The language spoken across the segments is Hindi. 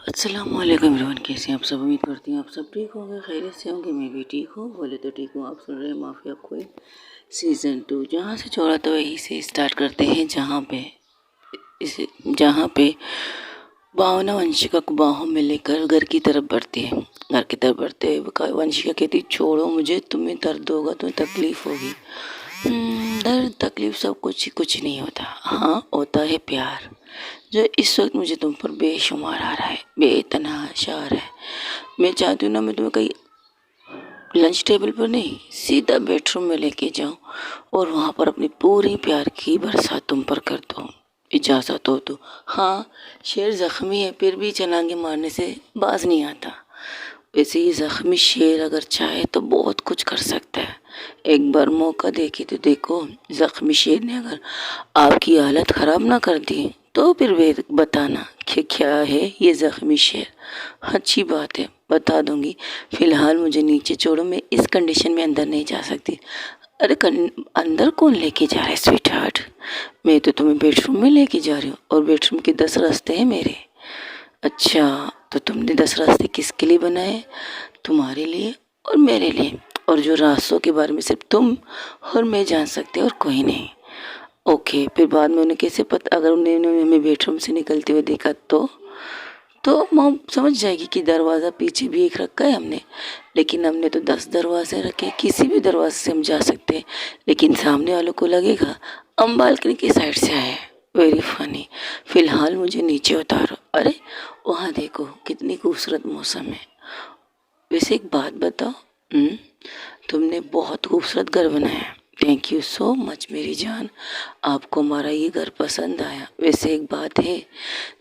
अस्सलाम वालेकुम एवरीवन, कैसे हैं आप सब। उम्मीद करती हूँ आप सब ठीक होंगे, खैरियत से होंगे। मैं भी ठीक हूँ, बोले तो ठीक हूँ। आप सुन रहे हैं माफिया क्वीन सीज़न 2। जहाँ से छोड़ा तो वहीं से स्टार्ट करते हैं, जहाँ पे भावना वंशिका को बाहों में लेकर घर की तरफ बढ़ती है। घर की तरफ बढ़ते हुए वंशिका कहती, छोड़ो मुझे, तुम्हें दर्द होगा, तुम्हें तकलीफ होगी। दर्द तकलीफ सब कुछ नहीं होता। हाँ, होता है प्यार, जो इस वक्त मुझे तुम पर बेशुमार आ रहा है, बेतनाशा आ रहा है। मैं चाहती हूँ ना, मैं तुम्हें कहीं लंच टेबल पर नहीं, सीधा बेडरूम में लेके जाऊँ और वहाँ पर अपनी पूरी प्यार की बरसात तुम पर कर दूँ, इजाज़त हो तो। हाँ, शेर ज़ख्मी है, फिर भी छलांगे मारने से बाज नहीं आता। वैसे ये ज़ख्मी शेर अगर चाहे तो बहुत कुछ कर सकता है। एक बार मौका देखे तो देखो, ज़ख्मी शेर ने अगर आपकी हालत ख़राब ना कर दी तो फिर वे बताना कि क्या है ये ज़ख्मी शेर। अच्छी बात है, बता दूंगी। फ़िलहाल मुझे नीचे छोड़ो, मैं इस कंडीशन में अंदर नहीं जा सकती। अरे अंदर कौन लेके जा रहा है स्वीट हार्ट? मैं तो तुम्हें बेडरूम में लेके जा रही हूँ और बेडरूम के 10 रास्ते हैं मेरे। अच्छा, तो तुमने 10 रास्ते किसके लिए बनाए? तुम्हारे लिए और मेरे लिए, और जो रास्तों के बारे में सिर्फ तुम और मैं जान सकते और कोई नहीं। ओके, फिर बाद में उन्हें कैसे पता, अगर उन्होंने हमें बेडरूम से निकलते हुए देखा तो मॉम समझ जाएगी कि दरवाज़ा पीछे भी एक रखा है हमने। लेकिन हमने तो 10 दरवाजे रखे, किसी भी दरवाजे से हम जा सकते हैं, लेकिन सामने वालों को लगेगा हम बालकनी की साइड से आए हैं। Very funny. फिलहाल मुझे नीचे उतारो। अरे वहाँ देखो कितनी खूबसूरत मौसम है। वैसे एक बात बताओ, तुमने बहुत खूबसूरत घर बनाया है। थैंक यू सो मच मेरी जान, आपको हमारा ये घर पसंद आया। वैसे एक बात है,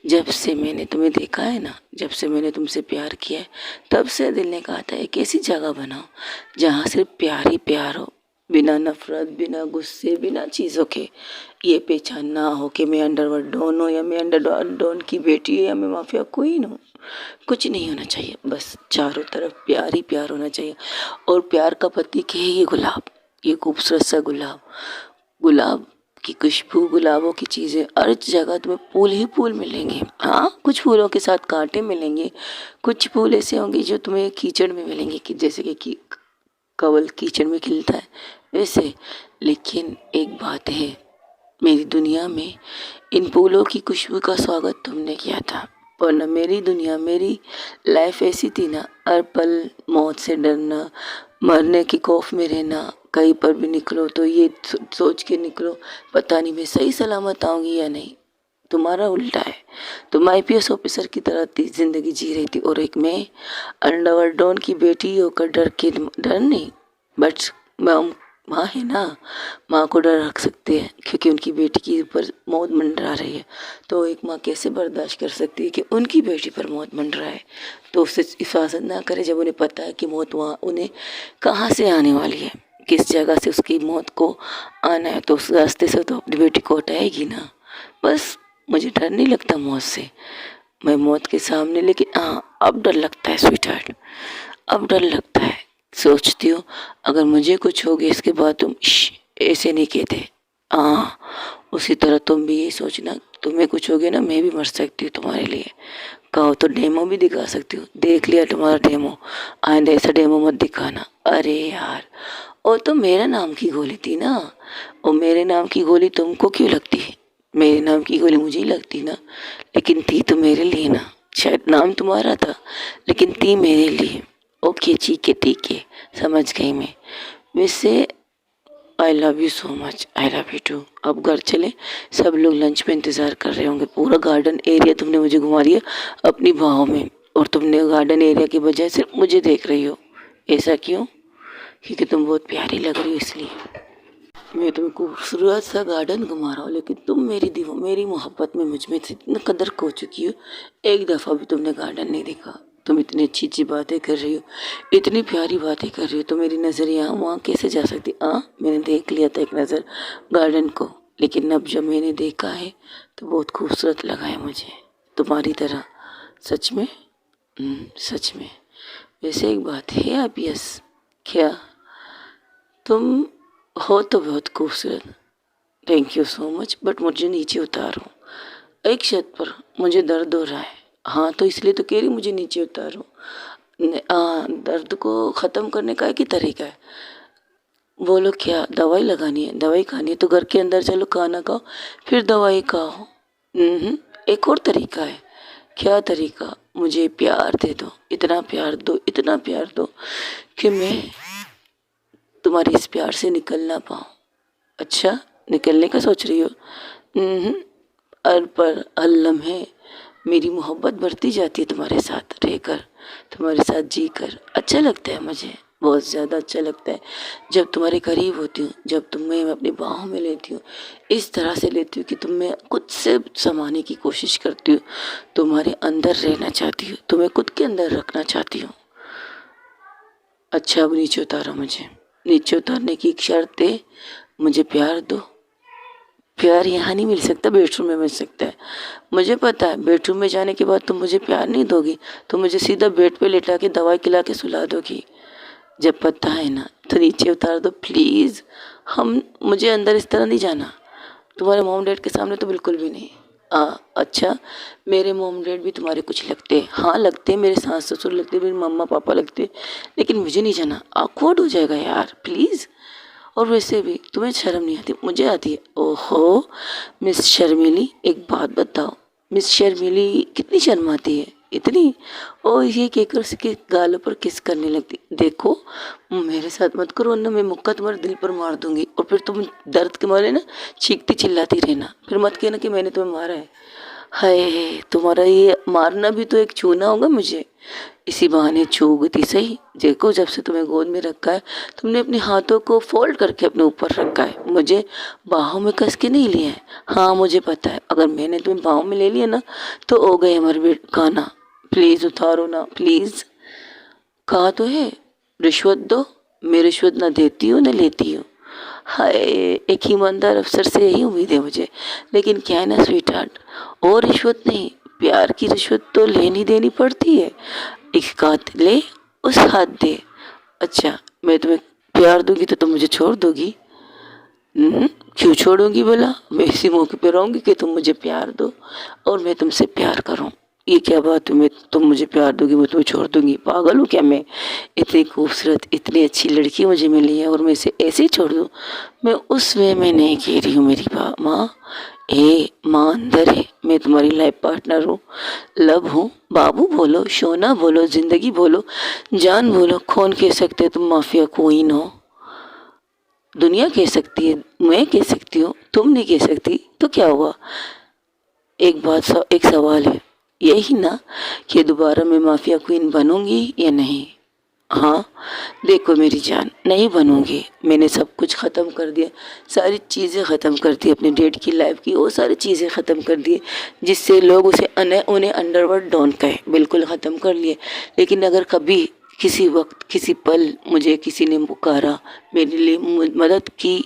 जब से मैंने तुम्हें देखा है ना, जब से मैंने तुमसे प्यार किया है, तब से दिल ने कहा था एक ऐसी जगह बनाओ जहाँ सिर्फ प्यार ही प्यार हो, बिना नफरत, बिना गुस्से, बिना चीज़ों के। ये पहचान ना हो कि मैं अंडरवर्ल्ड डॉन हूँ या मैं अंडरवर्ल्ड डॉन की बेटी हूँ या मैं माफिया क्वीन हूँ। कुछ नहीं होना चाहिए, बस चारों तरफ प्यार ही प्यार होना चाहिए। और प्यार का प्रतीक है ये गुलाब, ये खूबसूरत सा गुलाब। गुलाब की खुशबू, गुलाबों की चीज़ें, हर जगह तुम्हें फूल ही फूल मिलेंगे। हाँ, कुछ फूलों के साथ कांटे मिलेंगे, कुछ फूल ऐसे होंगे जो तुम्हें कीचड़ में मिलेंगे, कि जैसे कि कवल कीचड़ में खिलता है वैसे। लेकिन एक बात है, मेरी दुनिया में इन फूलों की खुशबू का स्वागत तुमने किया था, वरना मेरी दुनिया, मेरी लाइफ ऐसी थी ना, हर पल मौत से डरना, मरने की खौफ में रहना। कहीं पर भी निकलो तो ये सोच के निकलो, पता नहीं मैं सही सलामत आऊँगी या नहीं। तुम्हारा उल्टा है, तुम आईपीएस ऑफिसर की तरह जिंदगी जी रही थी, और एक मैं अंडरवर्ल्ड डॉन की बेटी होकर डर नहीं, बट माँ है ना, माँ को डर रख सकते हैं क्योंकि उनकी बेटी के ऊपर मौत मंडरा रही है। तो एक माँ कैसे बर्दाश्त कर सकती है कि उनकी बेटी पर मौत मंडरा है, तो उससे हिफाजत ना करे जब उन्हें पता है कि मौत वहाँ उन्हें कहाँ से आने वाली है, किस जगह से उसकी मौत को आना है। तो उस रास्ते से तो अपनी बेटी को हटाएगी ना। बस मुझे डर नहीं लगता मौत से, मैं मौत के सामने, लेकिन हाँ अब डर लगता है स्वीट हार्ट, अब डर लगता है। सोचती हूँ अगर मुझे कुछ हो गया इसके बाद तुम ऐसे नहीं कहते। हाँ, उसी तरह तुम भी यही सोचना, तुम्हें कुछ हो गया ना, मैं भी मर सकती हूँ तुम्हारे लिए। कहो तो डेमो भी दिखा सकती हूँ, देख लिया तुम्हारा डेमो, आइंदा ऐसा डेमो मत दिखाना। अरे यार, वो तो मेरे नाम की गोली थी ना, और मेरे नाम की गोली तुमको क्यों लगती है? मेरे नाम की गोली मुझे ही लगती ना, लेकिन थी तो मेरे लिए ना। शायद नाम तुम्हारा था लेकिन थी मेरे लिए। ओके ठीक है, समझ गई मैं। वैसे I love you so much, I love you too. अब घर चले, सब लोग लंच में इंतज़ार कर रहे होंगे। पूरा गार्डन एरिया तुमने मुझे घुमा दिया अपनी बाहों में, और तुमने गार्डन एरिया की बजाय सिर्फ मुझे देख रही हो। ऐसा क्यों? क्योंकि तुम बहुत प्यारी लग रही हो इसलिए। मैं तुम्हें खूबसूरत सा गार्डन घुमा रहा हूँ, लेकिन तुम मेरी मोहब्बत में मुझ में से इतना कदर खो चुकी हो, एक दफ़ा भी तुमने गार्डन नहीं देखा। तुम इतनी अच्छी अच्छी बातें कर रही हो, इतनी प्यारी बातें कर रही हो, तो मेरी नज़र यहाँ वहाँ कैसे जा सकती? मैंने देख लिया था एक नज़र गार्डन को, लेकिन अब जब मैंने देखा है तो बहुत खूबसूरत लगा है मुझे, तुम्हारी तरह। सच में, सच में। वैसे एक बात है आप, यस, क्या तुम हो तो बहुत खूबसूरत। Thank you so much, but मुझे नीचे उतारो। एक छत पर मुझे दर्द हो रहा है, हाँ तो इसलिए तो कह रही मुझे नीचे उतारो। दर्द को ख़त्म करने का एक ही तरीका है। बोलो क्या दवाई लगानी है, दवाई खानी है तो घर के अंदर चलो, खाना खाओ, फिर दवाई खाओ। एक और तरीका है। क्या तरीका? मुझे प्यार दे दो, इतना प्यार दो, इतना प्यार दो कि मैं तुम्हारे इस प्यार से निकल ना पाऊँ। अच्छा, निकलने का सोच रही हो? पर हर लम्हे मेरी मोहब्बत बढ़ती जाती है तुम्हारे साथ रहकर, तुम्हारे साथ जीकर। अच्छा लगता है मुझे, बहुत ज़्यादा अच्छा लगता है जब तुम्हारे करीब होती हूँ, जब तुम्हें मैं अपनी बाहों में लेती हूँ, इस तरह से लेती हूँ कि तुम मैं खुद से समाने की कोशिश करती हूँ, तुम्हारे अंदर रहना चाहती हूँ, तुम्हें खुद के अंदर रखना चाहती हूँ। अच्छा अब नीचे उतारो मुझे। नीचे उतारने की एक शर्त है, मुझे प्यार दो। प्यार यहाँ नहीं मिल सकता, बेडरूम में मिल सकता है। मुझे पता है बेडरूम में जाने के बाद तुम मुझे प्यार नहीं दोगी, तुम मुझे सीधा बेड पे लेटा के दवाई खिला के सुला दोगी। जब पता है ना तो नीचे उतार दो प्लीज़। हम मुझे अंदर इस तरह नहीं जाना, तुम्हारे मॉम डैड के सामने तो बिल्कुल भी नहीं। अच्छा, मेरे मॉम डैड भी तुम्हारे कुछ लगते हैं? हाँ लगते हैं, मेरे सास ससुर लगते हैं, मेरे मम्मा पापा लगते हैं, लेकिन मुझे नहीं जाना, ऑकवर्ड हो जाएगा यार प्लीज़। और वैसे भी तुम्हें शर्म नहीं आती, मुझे आती है। ओहो मिस शर्मिली, एक बात बताओ, मिस शर्मिली कितनी शर्म आती है? इतनी? और ये कहकर उसके गालों पर किस करने लगती। देखो मेरे साथ मत करो वरना मैं मुक्का तुम्हारे दिल पर मार दूंगी, और फिर तुम दर्द के मारे ना चीखती चिल्लाती रहना, फिर मत कहना कि मैंने तुम्हें मारा है। हाय, तुम्हारा ये मारना भी तो एक छूना होगा मुझे। इसी बहाने छूती सही। देखो जब से तुम्हें गोद में रखा है, तुमने अपने हाथों को फोल्ड करके अपने ऊपर रखा है, मुझे बाहों में कस के नहीं लिया है। हाँ मुझे पता है, अगर मैंने तुम्हें बाहों में ले लिया ना तो हो गए हमारे बेट खाना। प्लीज़ उतारो ना प्लीज़। कहा तो है रिश्वत दो, मैं रिश्वत ना देती हूँ ना लेती हूँ। हाय, एक ईमानदार अफसर से यही उम्मीद है मुझे, लेकिन क्या है ना स्वीट हार्ट, और रिश्वत नहीं, प्यार की रिश्वत तो लेनी देनी पड़ती है। एक हाथ ले उस हाथ दे। अच्छा, मैं तुम्हें प्यार दूंगी तो तुम मुझे छोड़ दोगी? क्यों छोड़ूंगी भला? मैं इसी मौके पे रहूंगी कि तुम मुझे प्यार दो और मैं तुमसे प्यार करूं। ये क्या बात है, मैं तुम मुझे प्यार दोगी मैं तुम्हें छोड़ दूंगी? पागल हूँ क्या मैं? इतनी खूबसूरत इतनी अच्छी लड़की मुझे मिली है और मैं इसे ऐसे ही छोड़ दूँ? मैं उस वे में नहीं कह रही हूँ मेरी माँ। माँ अंदर है, मैं तुम्हारी लाइफ पार्टनर हूँ, लव हूँ। बाबू बोलो, सोना बोलो, जिंदगी बोलो, जान बोलो, कौन कह सकते तुम माफिया क्वीन हो? दुनिया कह सकती है, मैं कह सकती हूँ, तुम नहीं कह सकती तो क्या हुआ? एक सवाल है यही ना कि दोबारा मैं माफिया क्वीन बनूंगी या नहीं? हाँ देखो मेरी जान, नहीं बनूंगी। मैंने सब कुछ ख़त्म कर दिया, सारी चीज़ें ख़त्म कर दी, अपने डेट की लाइफ की वो सारी चीज़ें ख़त्म कर दी जिससे लोग उसे उन्हें अंडरवर्ल्ड डॉन कहे, बिल्कुल ख़त्म कर लिए। लेकिन अगर कभी किसी वक्त किसी पल मुझे किसी ने पुकारा, मेरे लिए मदद की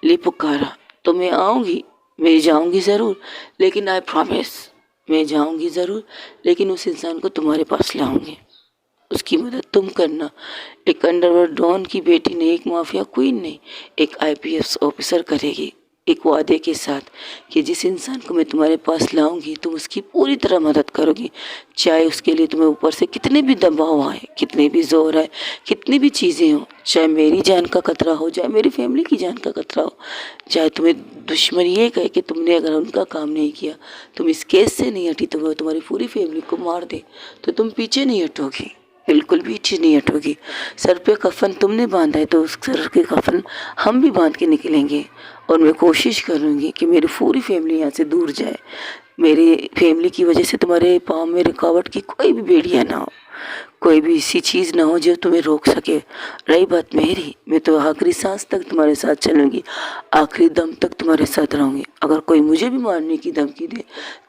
लिए पुकारा तो मैं आऊँगी, मैं जाऊँगी ज़रूर, लेकिन आई प्रॉमिस मैं जाऊँगी ज़रूर, लेकिन उस इंसान को तुम्हारे पास लाऊंगी, उसकी मदद तुम करना। एक अंडरवर्ल्ड डॉन की बेटी नहीं, एक माफिया क्वीन नहीं, एक आईपीएस ऑफिसर करेगी, एक वादे के साथ कि जिस इंसान को मैं तुम्हारे पास लाऊंगी तुम उसकी पूरी तरह मदद करोगी, चाहे उसके लिए तुम्हें ऊपर से कितने भी दबाव आए, कितने भी जोर आए, कितनी भी चीज़ें हो, चाहे मेरी जान का खतरा हो, चाहे मेरी फैमिली की जान का खतरा हो, चाहे तुम्हें दुश्मन ये कहे कि तुमने अगर उनका काम नहीं किया, तुम इस केस से नहीं हटी तो वो तुम्हारी पूरी फैमिली को मार दे, तो तुम पीछे नहीं हटोगी, बिल्कुल भी पीछे नहीं हटोगी। सर पे कफन तुमने बांधा है तो उस सर के कफन हम भी बांध के निकलेंगे, और मैं कोशिश करूँगी कि मेरी पूरी फैमिली यहाँ से दूर जाए। मेरी फैमिली की वजह से तुम्हारे पाँव में रुकावट की कोई भी बेड़ियाँ ना हो, कोई भी ऐसी चीज़ ना हो जो तुम्हें रोक सके। रही बात मेरी, मैं तो आखिरी सांस तक तुम्हारे साथ चलूँगी, आखिरी दम तक तुम्हारे साथ रहूँगी। अगर कोई मुझे भी मारने की धमकी दे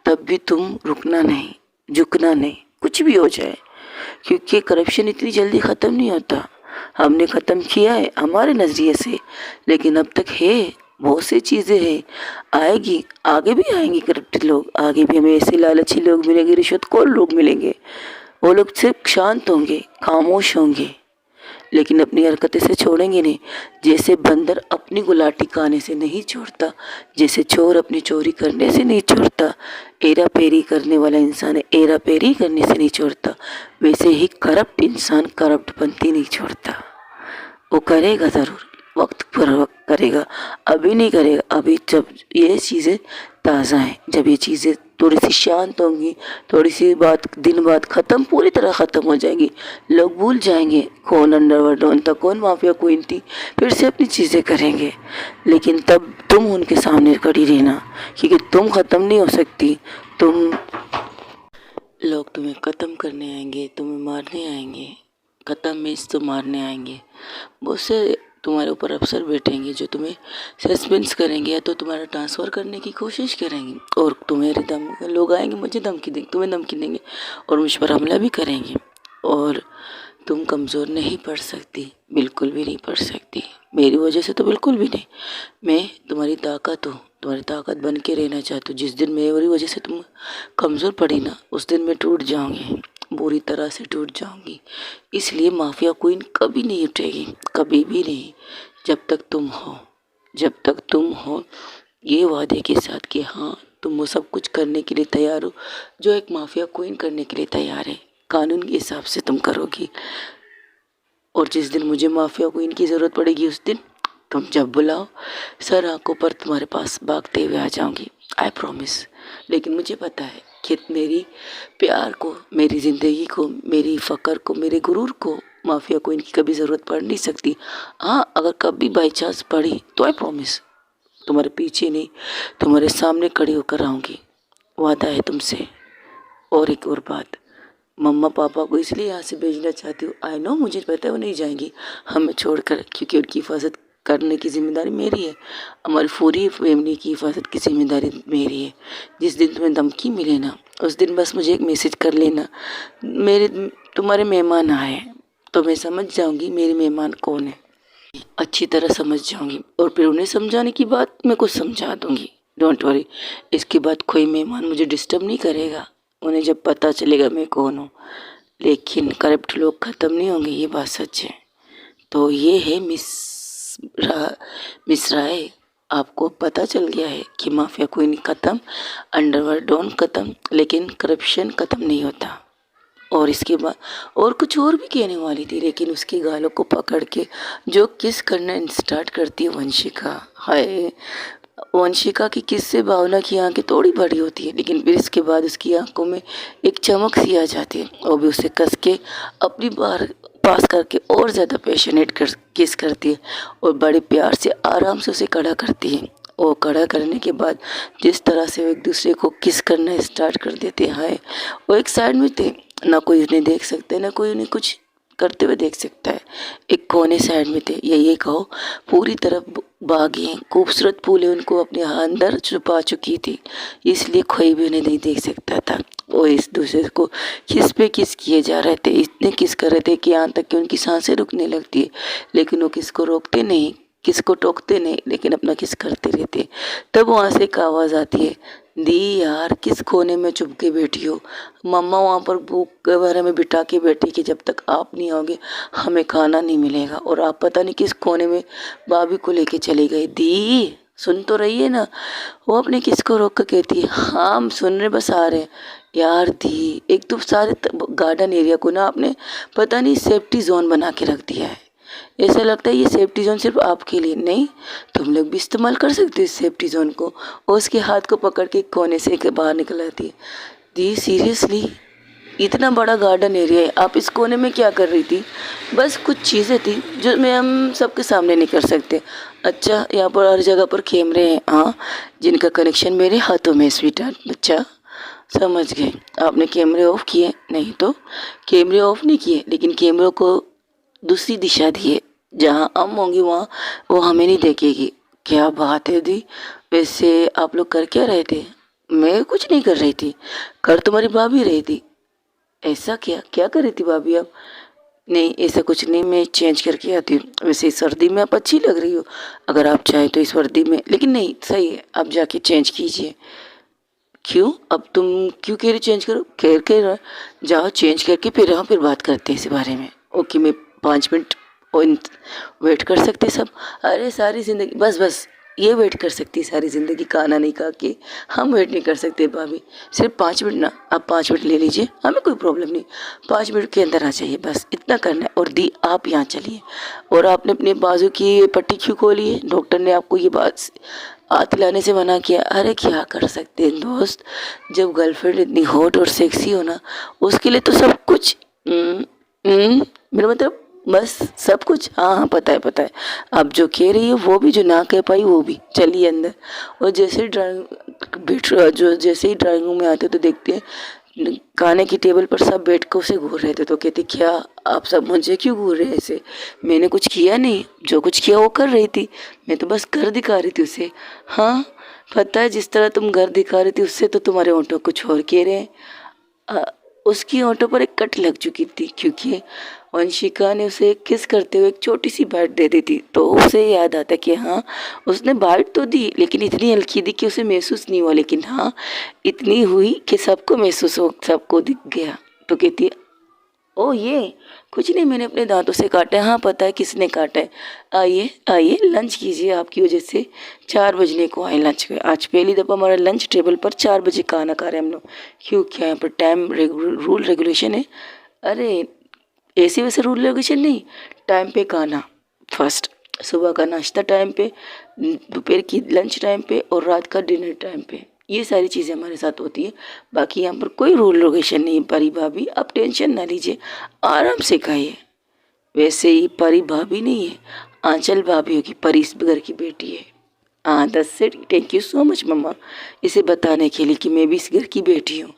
तब भी तुम रुकना नहीं, झुकना नहीं, कुछ भी हो जाए, क्योंकि करप्शन इतनी जल्दी ख़त्म नहीं होता। हमने ख़त्म किया है हमारे नज़रिए से, लेकिन अब तक है, बहुत सी चीज़ें हैं, आएगी, आगे भी आएंगे करप्ट लोग, आगे भी हमें ऐसे लालची लोग मिलेंगे, रिश्वतखोर लोग मिलेंगे। वो लोग सिर्फ शांत होंगे, खामोश होंगे, लेकिन अपनी हरकतें से छोड़ेंगे नहीं। जैसे बंदर अपनी गुलाटी खाने से नहीं छोड़ता, जैसे चोर अपनी चोरी करने से नहीं छोड़ता, एरा पेरी करने वाला इंसान एरा पेरी करने से नहीं छोड़ता, वैसे ही करप्ट इंसान करप्टपंथी नहीं छोड़ता। वो करेगा ज़रूर, वक्त पर वक्त करेगा, अभी नहीं करेगा। अभी जब ये चीज़ें ताज़ा हैं, जब ये चीज़ें थोड़ी सी शांत होंगी, थोड़ी सी बात दिन बाद ख़त्म, पूरी तरह ख़त्म हो जाएगी, लोग भूल जाएंगे कौन अंडरवर्ल्ड डॉन था, कौन माफिया क्वीन थी, फिर से अपनी चीज़ें करेंगे। लेकिन तब तुम उनके सामने खड़ी रहना, क्योंकि तुम ख़त्म नहीं हो सकती। तुम लोग तुम्हें ख़त्म करने आएंगे, तुम्हें मारने आएंगे, ख़त्म मीन्स तो मारने आएंगे। बहुत से तुम्हारे ऊपर अफसर बैठेंगे जो तुम्हें सस्पेंस करेंगे या तो तुम्हारा ट्रांसफ़र करने की कोशिश करेंगे, और तुम्हारे लोग आएंगे मुझे धमकी देंगे, तुम्हें धमकी देंगे और मुझ पर हमला भी करेंगे। और तुम कमज़ोर नहीं पड़ सकती, बिल्कुल भी नहीं पड़ सकती, मेरी वजह से तो बिल्कुल भी नहीं। मैं तुम्हारी ताकत हूँ, तुम्हारी ताकत बन के रहना चाहती हूँ। जिस दिन मेरी वजह से तुम कमज़ोर पड़ी ना, उस दिन मैं टूट जाऊँगी, बुरी तरह से टूट जाऊँगी। इसलिए माफिया क्वीन कभी नहीं उठेगी, कभी भी नहीं, जब तक तुम हो, जब तक तुम हो ये वादे के साथ कि हाँ तुम वो सब कुछ करने के लिए तैयार हो जो एक माफिया क्वीन करने के लिए तैयार है। कानून के हिसाब से तुम करोगी, और जिस दिन मुझे माफिया क्वीन की ज़रूरत पड़ेगी उस दिन तुम जब बुलाओ सर आंखों पर तुम्हारे पास भागते हुए आ जाऊंगी, आई प्रॉमिस। लेकिन मुझे पता है कि मेरी प्यार को, मेरी ज़िंदगी को, मेरी फ़क्र को, मेरे गुरूर को माफिया क्वीन की कभी ज़रूरत पड़ नहीं सकती। हाँ, अगर कभी बाई चांस पड़ी तो आई प्रॉमिस तुम्हारे पीछे नहीं, तुम्हारे सामने खड़ी होकर आऊँगी, वादा है तुमसे। और एक और बात, मम्मा पापा को इसलिए यहाँ से भेजना चाहती हूँ, आई नो मुझे पता है वो नहीं जाएंगी हमें छोड़कर, क्योंकि उनकी हिफाजत करने की जिम्मेदारी मेरी है, हमारी पूरी फैमिली की हिफाजत की जिम्मेदारी मेरी है। जिस दिन तुम्हें धमकी मिले ना उस दिन बस मुझे एक मैसेज कर लेना, मेरे तुम्हारे मेहमान आए, तो मैं समझ जाऊँगी मेरे मेहमान कौन है, अच्छी तरह समझ जाऊँगी, और फिर उन्हें समझाने की बात मैं कुछ समझा दूँगी, डोंट वरी। इसके बाद कोई मेहमान मुझे डिस्टर्ब नहीं करेगा, उन्हें जब पता चलेगा मैं कौन हूँ। लेकिन करप्ट लोग ख़त्म नहीं होंगे, ये बात सच है। तो ये है मिस राय, आपको पता चल गया है कि माफिया क्वीन ख़त्म, अंडरवर्ल्ड डॉन ख़त्म, लेकिन करप्शन ख़त्म नहीं होता। और इसके बाद और कुछ और भी कहने वाली थी, लेकिन उसके गालों को पकड़ के जो किस करना स्टार्ट करती है वंशिका, हाय, वंशिका की किस से भावना की आंखें थोड़ी बड़ी होती है, लेकिन फिर इसके बाद उसकी आंखों में एक चमक सी आ जाती है, और भी उसे कस के अपनी बार पास करके और ज़्यादा पैशनेट किस करती है, और बड़े प्यार से आराम से उसे खड़ा करती है। और खड़ा करने के बाद जिस तरह से वो एक दूसरे को किस करना स्टार्ट कर देते हैं, वो एक साइड में थे, ना कोई उन्हें देख सकता है ना कोई उन्हें कुछ करते हुए देख सकता है, एक कोने साइड में थे, ये कहो पूरी तरफ बागें खूबसूरत फूलें उनको अपने अंदर छुपा चुकी थी, इसलिए कोई भी उन्हें नहीं देख सकता था। वो इस दूसरे को किस पे किस किए जा रहे थे, इतने किस कर रहे थे कि यहाँ तक कि उनकी सांसें रुकने लगती है, लेकिन वो किसको रोकते नहीं, किसको टोकते नहीं, लेकिन अपना किस करते रहते। तब वहाँ से एक आवाज़ आती है, दी यार किस कोने में चुप के बैठी हो, मम्मा वहाँ पर भूख के बारे में बिठा के बैठी कि जब तक आप नहीं आओगे हमें खाना नहीं मिलेगा, और आप पता नहीं किस कोने में भाभी को लेके चली गई। दी सुन तो रही है ना, वो अपने किसको रोक कर कहती है, हाँ हम सुन रहे बस आ रहे हैं। यार दी एक तो सारे गार्डन एरिया को ना आपने पता नहीं सेफ्टी जोन बना के रख दिया है, ऐसा लगता है ये सेफ्टी जोन सिर्फ आपके लिए नहीं, तुम लोग भी इस्तेमाल कर सकते हो इस सेफ्टी जोन को। और उसके हाथ को पकड़ के कोने से बाहर निकल आती है। दी सीरियसली इतना बड़ा गार्डन एरिया है, आप इस कोने में क्या कर रही थी? बस कुछ चीज़ें थी जो मैं हम सबके सामने नहीं कर सकते। अच्छा यहाँ पर हर जगह पर कैमरे हैं, हाँ, जिनका कनेक्शन मेरे हाथों में, स्वीटहार्ट बच्चा समझ गए। आपने कैमरे ऑफ किए? नहीं तो कैमरे ऑफ नहीं किए, लेकिन कैमरों को दूसरी दिशा दिए, जहाँ हम होंगे वहाँ वो हमें नहीं देखेगी। क्या बात है दी, वैसे आप लोग कर क्या रहे थे? मैं कुछ नहीं कर रही थी, कर तुम्हारी भाभी रही थी। ऐसा क्या क्या कर रही थी भाभी आप? नहीं ऐसा कुछ नहीं, मैं चेंज करके आती हूँ, वैसे इस सर्दी में आप अच्छी लग रही हो, अगर आप चाहें तो इस वर्दी में, लेकिन नहीं सही है आप जाके चेंज कीजिए। क्यों, अब तुम क्यों कह रही चेंज करो? कह जाओ चेंज करके फिर बात करते हैं इस बारे में। ओके मैं 5 मिनट वेट कर सकते सब। अरे सारी ज़िंदगी बस बस ये वेट कर सकती है सारी ज़िंदगी, खाना नहीं खा के। हम वेट नहीं कर सकते भाभी, सिर्फ 5 मिनट ना, आप 5 मिनट ले लीजिए, हमें कोई प्रॉब्लम नहीं, 5 मिनट के अंदर आ जाइए, बस इतना करना है। और दी आप यहाँ चलिए। और आपने अपने बाजू की पट्टी क्यों खोली है? डॉक्टर ने आपको ये बात हाथ लाने से मना किया। अरे क्या कर सकते हैं दोस्त, जब गर्लफ्रेंड इतनी हॉट और सेक्सी हो ना, उसके लिए तो सब कुछ। मेरा मतलब बस सब कुछ। हाँ हाँ, पता है पता है। आप जो कह रही हो वो भी, जो ना कह पाई वो भी। चलिए अंदर। और जैसे ही जैसे ही ड्राइंग रूम में आते हो तो देखते हैं खाने की टेबल पर सब बैठ कर उसे घूर रहे थे। तो कहते क्या आप सब मुझे क्यों घूर रहे हैं ऐसे? मैंने कुछ किया नहीं, जो कुछ किया वो कर रही थी, मैं तो बस घर दिखा रही थी उसे। हाँ पता है, जिस तरह तुम घर दिखा रही थी उससे तो तुम्हारे होंठों कुछ और कह रहे हैं। अ, उसकी होंठों पर एक कट लग चुकी थी, क्योंकि वंशिका ने उसे किस करते हुए एक छोटी सी बाइट दे दी थी। तो उसे याद आता कि हाँ, उसने बाइट तो दी लेकिन इतनी हल्की दी कि उसे महसूस नहीं हुआ, लेकिन हाँ इतनी हुई कि सबको महसूस हो, सबको दिख गया। तो कहती है ओ ये कुछ नहीं, मैंने अपने दांतों से काटा है। हाँ पता है किसने काटा है। आइए आइए लंच कीजिए, आपकी वजह से 4 बजने को आए लंच पे। आज पहली दफ़ा हमारा लंच टेबल पर 4 बजे खाना खा रहे हैं हम लोग। क्यों, क्या यहाँ पर टाइम रूल रेगुलेशन है? अरे ऐसे वैसे रूल रेगुलेशन नहीं, टाइम पे खाना फर्स्ट। सुबह का नाश्ता टाइम पे, दोपहर की लंच टाइम पे, और रात का डिनर टाइम पे। ये सारी चीज़ें हमारे साथ होती है। बाकी यहाँ पर कोई रूल रेगुलेशन नहीं है। परी भाभी आप टेंशन ना लीजिए, आराम से खाइए। वैसे ही परी भाभी नहीं है, आंचल भाभी होगी, परी इस घर की बेटी है। हाँ दस से थैंक यू सो मच मम्मा, इसे बताने के लिए कि मैं भी इस घर की बेटी हूँ।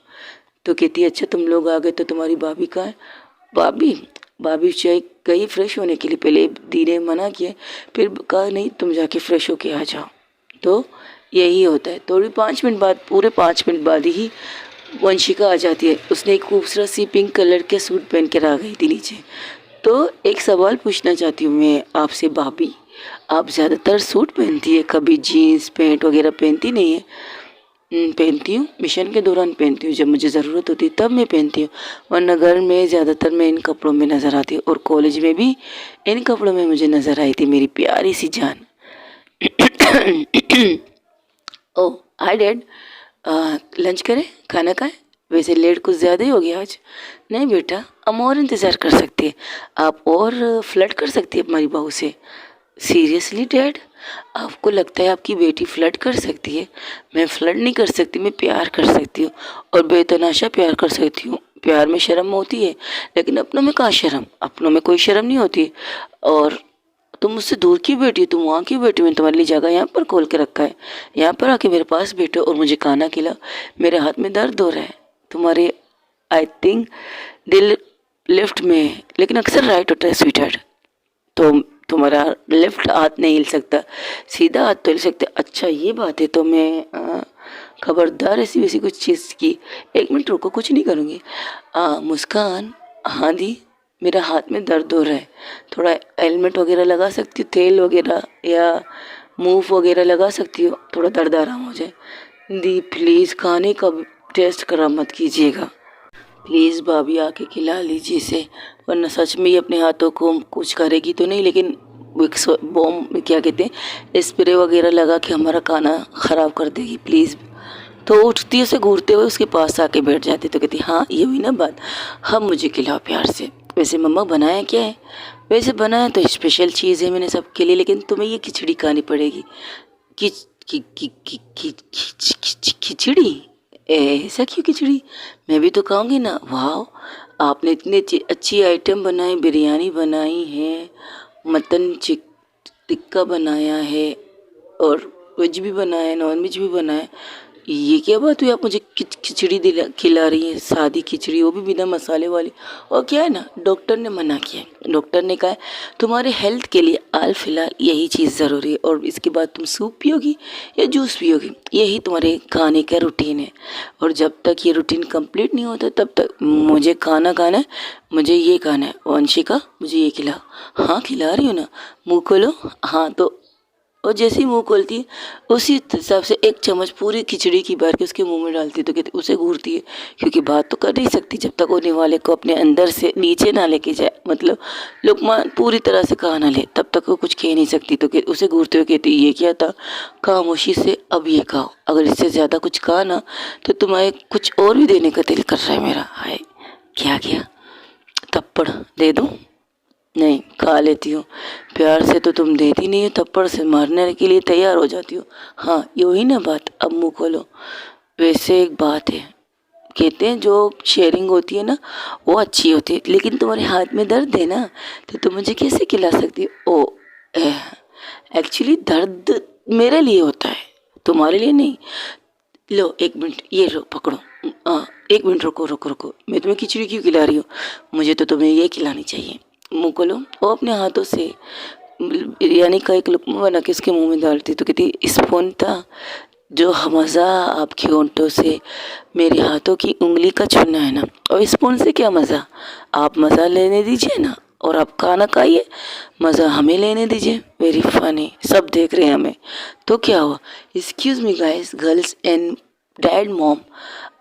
तो कहती है अच्छा तुम लोग आ गए तो तुम्हारी भाभी कहाँ है? भाभी भाभी चाहे गई फ्रेश होने के लिए, पहले दी ने मना किया, फिर कहा नहीं तुम जाके फ्रेश होके आ जाओ। तो यही होता है। थोड़ी 5 मिनट बाद, पूरे 5 मिनट बाद ही वंशिका आ जाती है। उसने एक खूबसूरत सी पिंक कलर के सूट पहन कर आ गई थी नीचे। तो एक सवाल पूछना चाहती हूँ मैं आपसे भाभी, आप ज़्यादातर सूट पहनती है, कभी जीन्स पैंट वगैरह पहनती नहीं है? पहनती हूँ, मिशन के दौरान पहनती हूँ, जब मुझे ज़रूरत होती है तब मैं पहनती हूँ, वरना घर में ज़्यादातर मैं इन कपड़ों में नज़र आती हूँ। और कॉलेज में भी इन कपड़ों में मुझे नज़र आई थी मेरी प्यारी सी जान। ओह हाय डैड, लंच करें, खाना खाएं? वैसे लेट कुछ ज़्यादा ही हो गया आज। नहीं बेटा, हम और इंतज़ार कर सकते हैं, आप और फ्लर्ट कर सकती है हमारी बहू से। सीरियसली डैड, आपको लगता है आपकी बेटी फ्लर्ट कर सकती है? मैं फ्लर्ट नहीं कर सकती, मैं प्यार कर सकती हूँ, और बेतनाशा प्यार कर सकती हूँ। प्यार में शर्म होती है, लेकिन अपनों में कहाँ शर्म, अपनों में कोई शर्म नहीं होती। और तुम मुझसे दूर क्यों बैठी हो? तुम वहाँ क्यों बैठी हो? मैंने तुम्हारे लिए जगह यहाँ पर खोल के रखा है, यहाँ पर आके मेरे पास बैठो और मुझे खाना खिलाओ। मेरे हाथ में दर्द हो रहा है, तुम्हारे आई थिंक दिल लेफ्ट में है, लेकिन अक्सर राइट होता है स्वीट हार्ट। तो तुम्हारा लेफ्ट हाथ नहीं हिल सकता, सीधा हाथ तो हिल सकता है। अच्छा ये बात है, तो मैं खबरदार ऐसी वैसी कुछ चीज़ की। 1 मिनट रुको, कुछ नहीं करूँगी। मुस्कान, हाँ दी, मेरा हाथ में दर्द हो रहा है, थोड़ा हेलमेट वगैरह लगा सकती हो, तेल वगैरह या मूव वगैरह लगा सकती हो, थोड़ा दर्द आराम हो जाए। दी प्लीज़ खाने का टेस्ट करा मत कीजिएगा, प्लीज़ भाभी आके खिला लीजिए इसे, वरना सच में ये अपने हाथों को कुछ करेगी तो नहीं, लेकिन विक्स बॉम्ब क्या कहते हैं, स्प्रे वगैरह लगा के हमारा खाना ख़राब कर देगी प्लीज़। तो उठती है, उसे घूरते हुए उसके पास आके बैठ जाती, तो कहती हाँ ये हुई ना बात, हम मुझे खिलाओ प्यार से। वैसे मम्मा बनाया क्या है? वैसे बनाया तो स्पेशल चीज़ है मैंने सबके लिए, लेकिन तुम्हें ये खिचड़ी खानी पड़ेगी। कि कि कि कि कि खिचड़ी? ऐसा क्यों खिचड़ी? मैं भी तो खाऊंगी ना। वाह, आपने इतनी अच्छी आइटम बनाई, बिरयानी बनाई है, मटन टिक्का बनाया है, और वेज भी बनाया है, नॉन वेज भी बनाया है। ये क्या बात हुई, आप मुझे खिचड़ी खिला रही हैं, सादी खिचड़ी, वो भी बिना मसाले वाली। और क्या है ना, डॉक्टर ने मना किया है, डॉक्टर ने कहा है तुम्हारे हेल्थ के लिए हाल फिलहाल यही चीज़ ज़रूरी है, और इसके बाद तुम सूप पियोगी या जूस पियोगी, यही तुम्हारे खाने का रूटीन है। और जब तक ये रूटीन कंप्लीट नहीं होता तब तक मुझे खाना खाना है, मुझे ये खाना है। वंशिका मुझे ये खिलाओ। हाँ खिला रही हूँ ना, मुँह खोलो। हाँ तो और जैसे ही मुंह खोलती है उसी हिसाब से एक चम्मच पूरी खिचड़ी की भर के उसके मुंह में डालती है। तो कहती उसे घूरती है, क्योंकि बात तो कर नहीं सकती जब तक होने वाले को अपने अंदर से नीचे ना लेके जाए, मतलब लुकमा पूरी तरह से खा ना ले, तब तक वो कुछ कह नहीं सकती। तो उसे घूरते हुए कहती ये क्या था, खामोशी से अब ये खाओ, अगर इससे ज़्यादा कुछ कहा ना तो तुम्हें कुछ और भी देने का दिल कर रहा है मेरा। हाय क्या किया, थप्पड़ दे दूँ? नहीं, खा लेती हूँ। प्यार से तो तुम देती नहीं हो, थप्पड़ से मारने के लिए तैयार हो जाती हो। हाँ यही ना बात, अब मुँह खोलो। वैसे एक बात है, कहते हैं जो शेयरिंग होती है ना वो अच्छी होती है, लेकिन तुम्हारे हाथ में दर्द है ना तो तुम मुझे कैसे खिला सकती हो? ओ एक्चुअली दर्द मेरे लिए होता है, तुम्हारे लिए नहीं। लो एक मिनट, ये लो पकड़ो। एक मिनट रुको रुको रुको, मैं तुम्हें खिचड़ी क्यों खिला रही हूँ? मुझे तो तुम्हें ये खिलानी चाहिए। मुँह खोलो। वो अपने हाथों से बिरयानी का एक लुकमा बना के उसके मुंह में डालती तो कहती स्पून था, जो मज़ा आपके होंठों से मेरे हाथों की उंगली का छूना है ना, और स्पून से क्या मज़ा, आप मज़ा लेने दीजिए ना और आप खाना खाइए, मज़ा हमें लेने दीजिए। वेरी फनी, सब देख रहे हैं हमें तो क्या हुआ। Excuse me guys, girls and dad mom,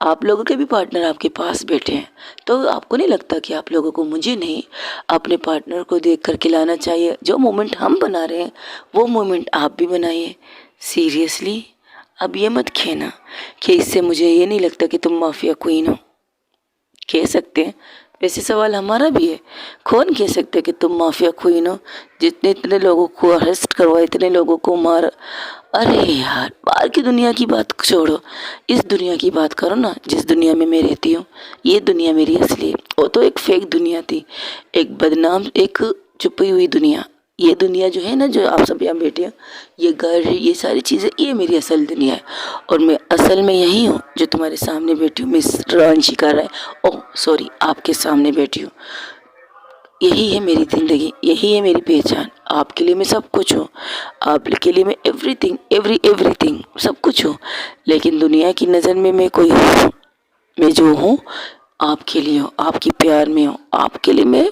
आप लोगों के भी पार्टनर आपके पास बैठे हैं, तो आपको नहीं लगता कि आप लोगों को मुझे नहीं अपने पार्टनर को देख कर खिलाना चाहिए? जो मोमेंट हम बना रहे हैं वो मोमेंट आप भी बनाइए। सीरियसली अब ये मत कहना कि इससे मुझे ये नहीं लगता कि तुम माफिया क्वीन हो। कह सकते हैं, वैसे सवाल हमारा भी है, कौन कह सकता है कि तुम माफिया क्वीन हो? जितने इतने लोगों को अरेस्ट करवा, इतने लोगों को मार। अरे यार बाहर की दुनिया की बात छोड़ो, इस दुनिया की बात करो ना जिस दुनिया में मैं रहती हूँ। ये दुनिया मेरी असली है, वो तो एक फेक दुनिया थी, एक बदनाम, एक छुपी हुई दुनिया। ये दुनिया जो है ना, जो आप सब यहाँ बैठे हो, ये घर, ये सारी चीज़ें, ये मेरी असल दुनिया है। और मैं असल में यही हूँ जो तुम्हारे सामने बैठी हूँ, मिस रांशिका राय। ओह सॉरी, आपके सामने बैठी हूँ। यही है मेरी ज़िंदगी, यही है मेरी पहचान। आपके लिए मैं सब कुछ हूँ, आपके लिए मैं एवरीथिंग, एवरीथिंग सब कुछ हूँ। लेकिन दुनिया की नज़र में मैं कोई हूँ, मैं जो हूँ आपके लिए हूँ, आपकी प्यार में हूँ। आपके लिए मैं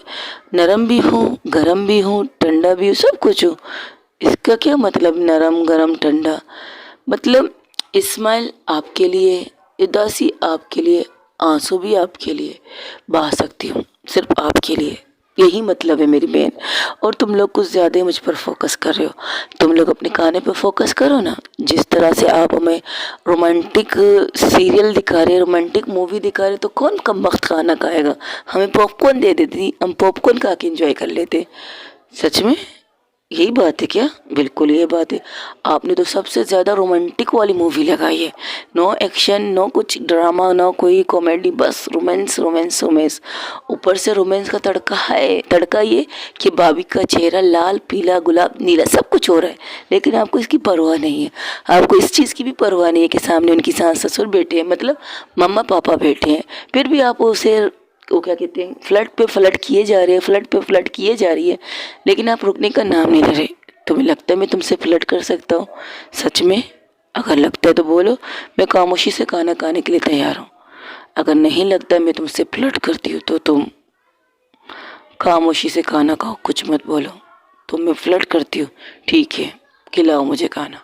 नरम भी हूँ, गरम भी हूँ, ठंडा भी हूँ, सब कुछ हूँ। इसका क्या मतलब नरम गरम ठंडा, मतलब स्माइल आपके लिए, उदासी आपके लिए, आंसू भी आपके लिए बहा सकती हूँ, सिर्फ आपके लिए। यही मतलब है मेरी बहन। और तुम लोग कुछ ज़्यादा ही मुझ पर फोकस कर रहे हो। तुम लोग अपने खाने पर फोकस करो ना। जिस तरह से आप हमें रोमांटिक सीरियल दिखा रहे, रोमांटिक मूवी दिखा रहे, तो कौन कम वक्त खाना खाएगा? हमें पॉपकॉर्न दे देती, हम पॉपकॉर्न खा के इंजॉय कर लेते। सच में यही बात है क्या? बिल्कुल ये बात है। आपने तो सबसे ज़्यादा रोमांटिक वाली मूवी लगाई है। नो एक्शन, नो कुछ ड्रामा, नो कोई कॉमेडी, बस रोमांस रोमांस रोमांस। ऊपर से रोमांस का तड़का है, तड़का ये कि भाभी का चेहरा लाल पीला गुलाब नीला सब कुछ हो रहा है, लेकिन आपको इसकी परवाह नहीं है। आपको इस चीज़ की भी परवाह नहीं है कि सामने उनकी सास ससुर बैठे हैं, मतलब मम्मा पापा बैठे हैं, फिर भी आप उसे वो क्या कहते हैं, फ्लर्ट पे फ्लर्ट किए जा रहे हैं, फ्लर्ट पे फ्लर्ट किए जा रही है, लेकिन आप रुकने का नाम नहीं ले रहे। तुम्हें लगता है मैं तुमसे फ्लर्ट कर सकता हूँ? सच में? अगर लगता है तो बोलो, मैं खामोशी से खाना खाने के लिए तैयार हूँ। अगर नहीं लगता मैं तुमसे फ्लर्ट करती हूँ तो तुम खामोशी से खाना खाओ, कुछ मत बोलो। तो मैं फ्लर्ट करती हूँ, ठीक है खिलाओ मुझे खाना।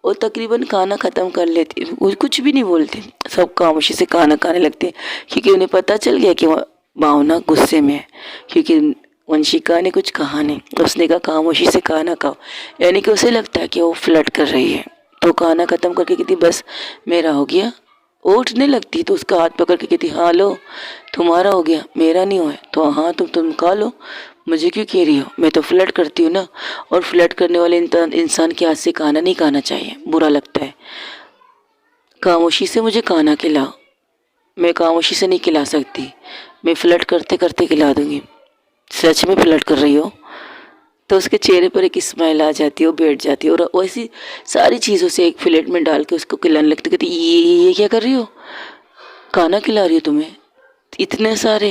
और तकरीबन खाना ख़त्म कर लेती, वो कुछ भी नहीं बोलते, सब खामोशी से खाना खाने लगते हैं, क्योंकि उन्हें पता चल गया कि भावना गुस्से में है, क्योंकि वंशिका ने कुछ कहा नहीं, उसने कहा खामोशी से खाना खाओ, यानी कि उसे लगता है कि वो फ्लर्ट कर रही है। तो खाना ख़त्म करके कहती बस मेरा हो गया। वो उठने लगती तो उसका हाथ पकड़ के कहती हाँ लो तुम्हारा हो गया, मेरा नहीं हुआ है। तो हाँ तुम खा लो, मुझे क्यों कह रही हो, मैं तो फ्लर्ट करती हूँ ना। और फ्लर्ट करने वाले इंसान के हाथ से खाना नहीं खाना चाहिए, बुरा लगता है। खामोशी से मुझे खाना खिलाओ। मैं खामोशी से नहीं खिला सकती, मैं फ्लर्ट करते करते खिला दूंगी। सच में फ्लर्ट कर रही हो? तो उसके चेहरे पर एक स्माइल आ जाती है, वो बैठ जाती है और वैसी सारी चीज़ों से एक प्लेट में डाल के उसको खिलाने लगती। कहती ये क्या कर रही हो, खाना खिला रही हो तुम्हें इतने सारे,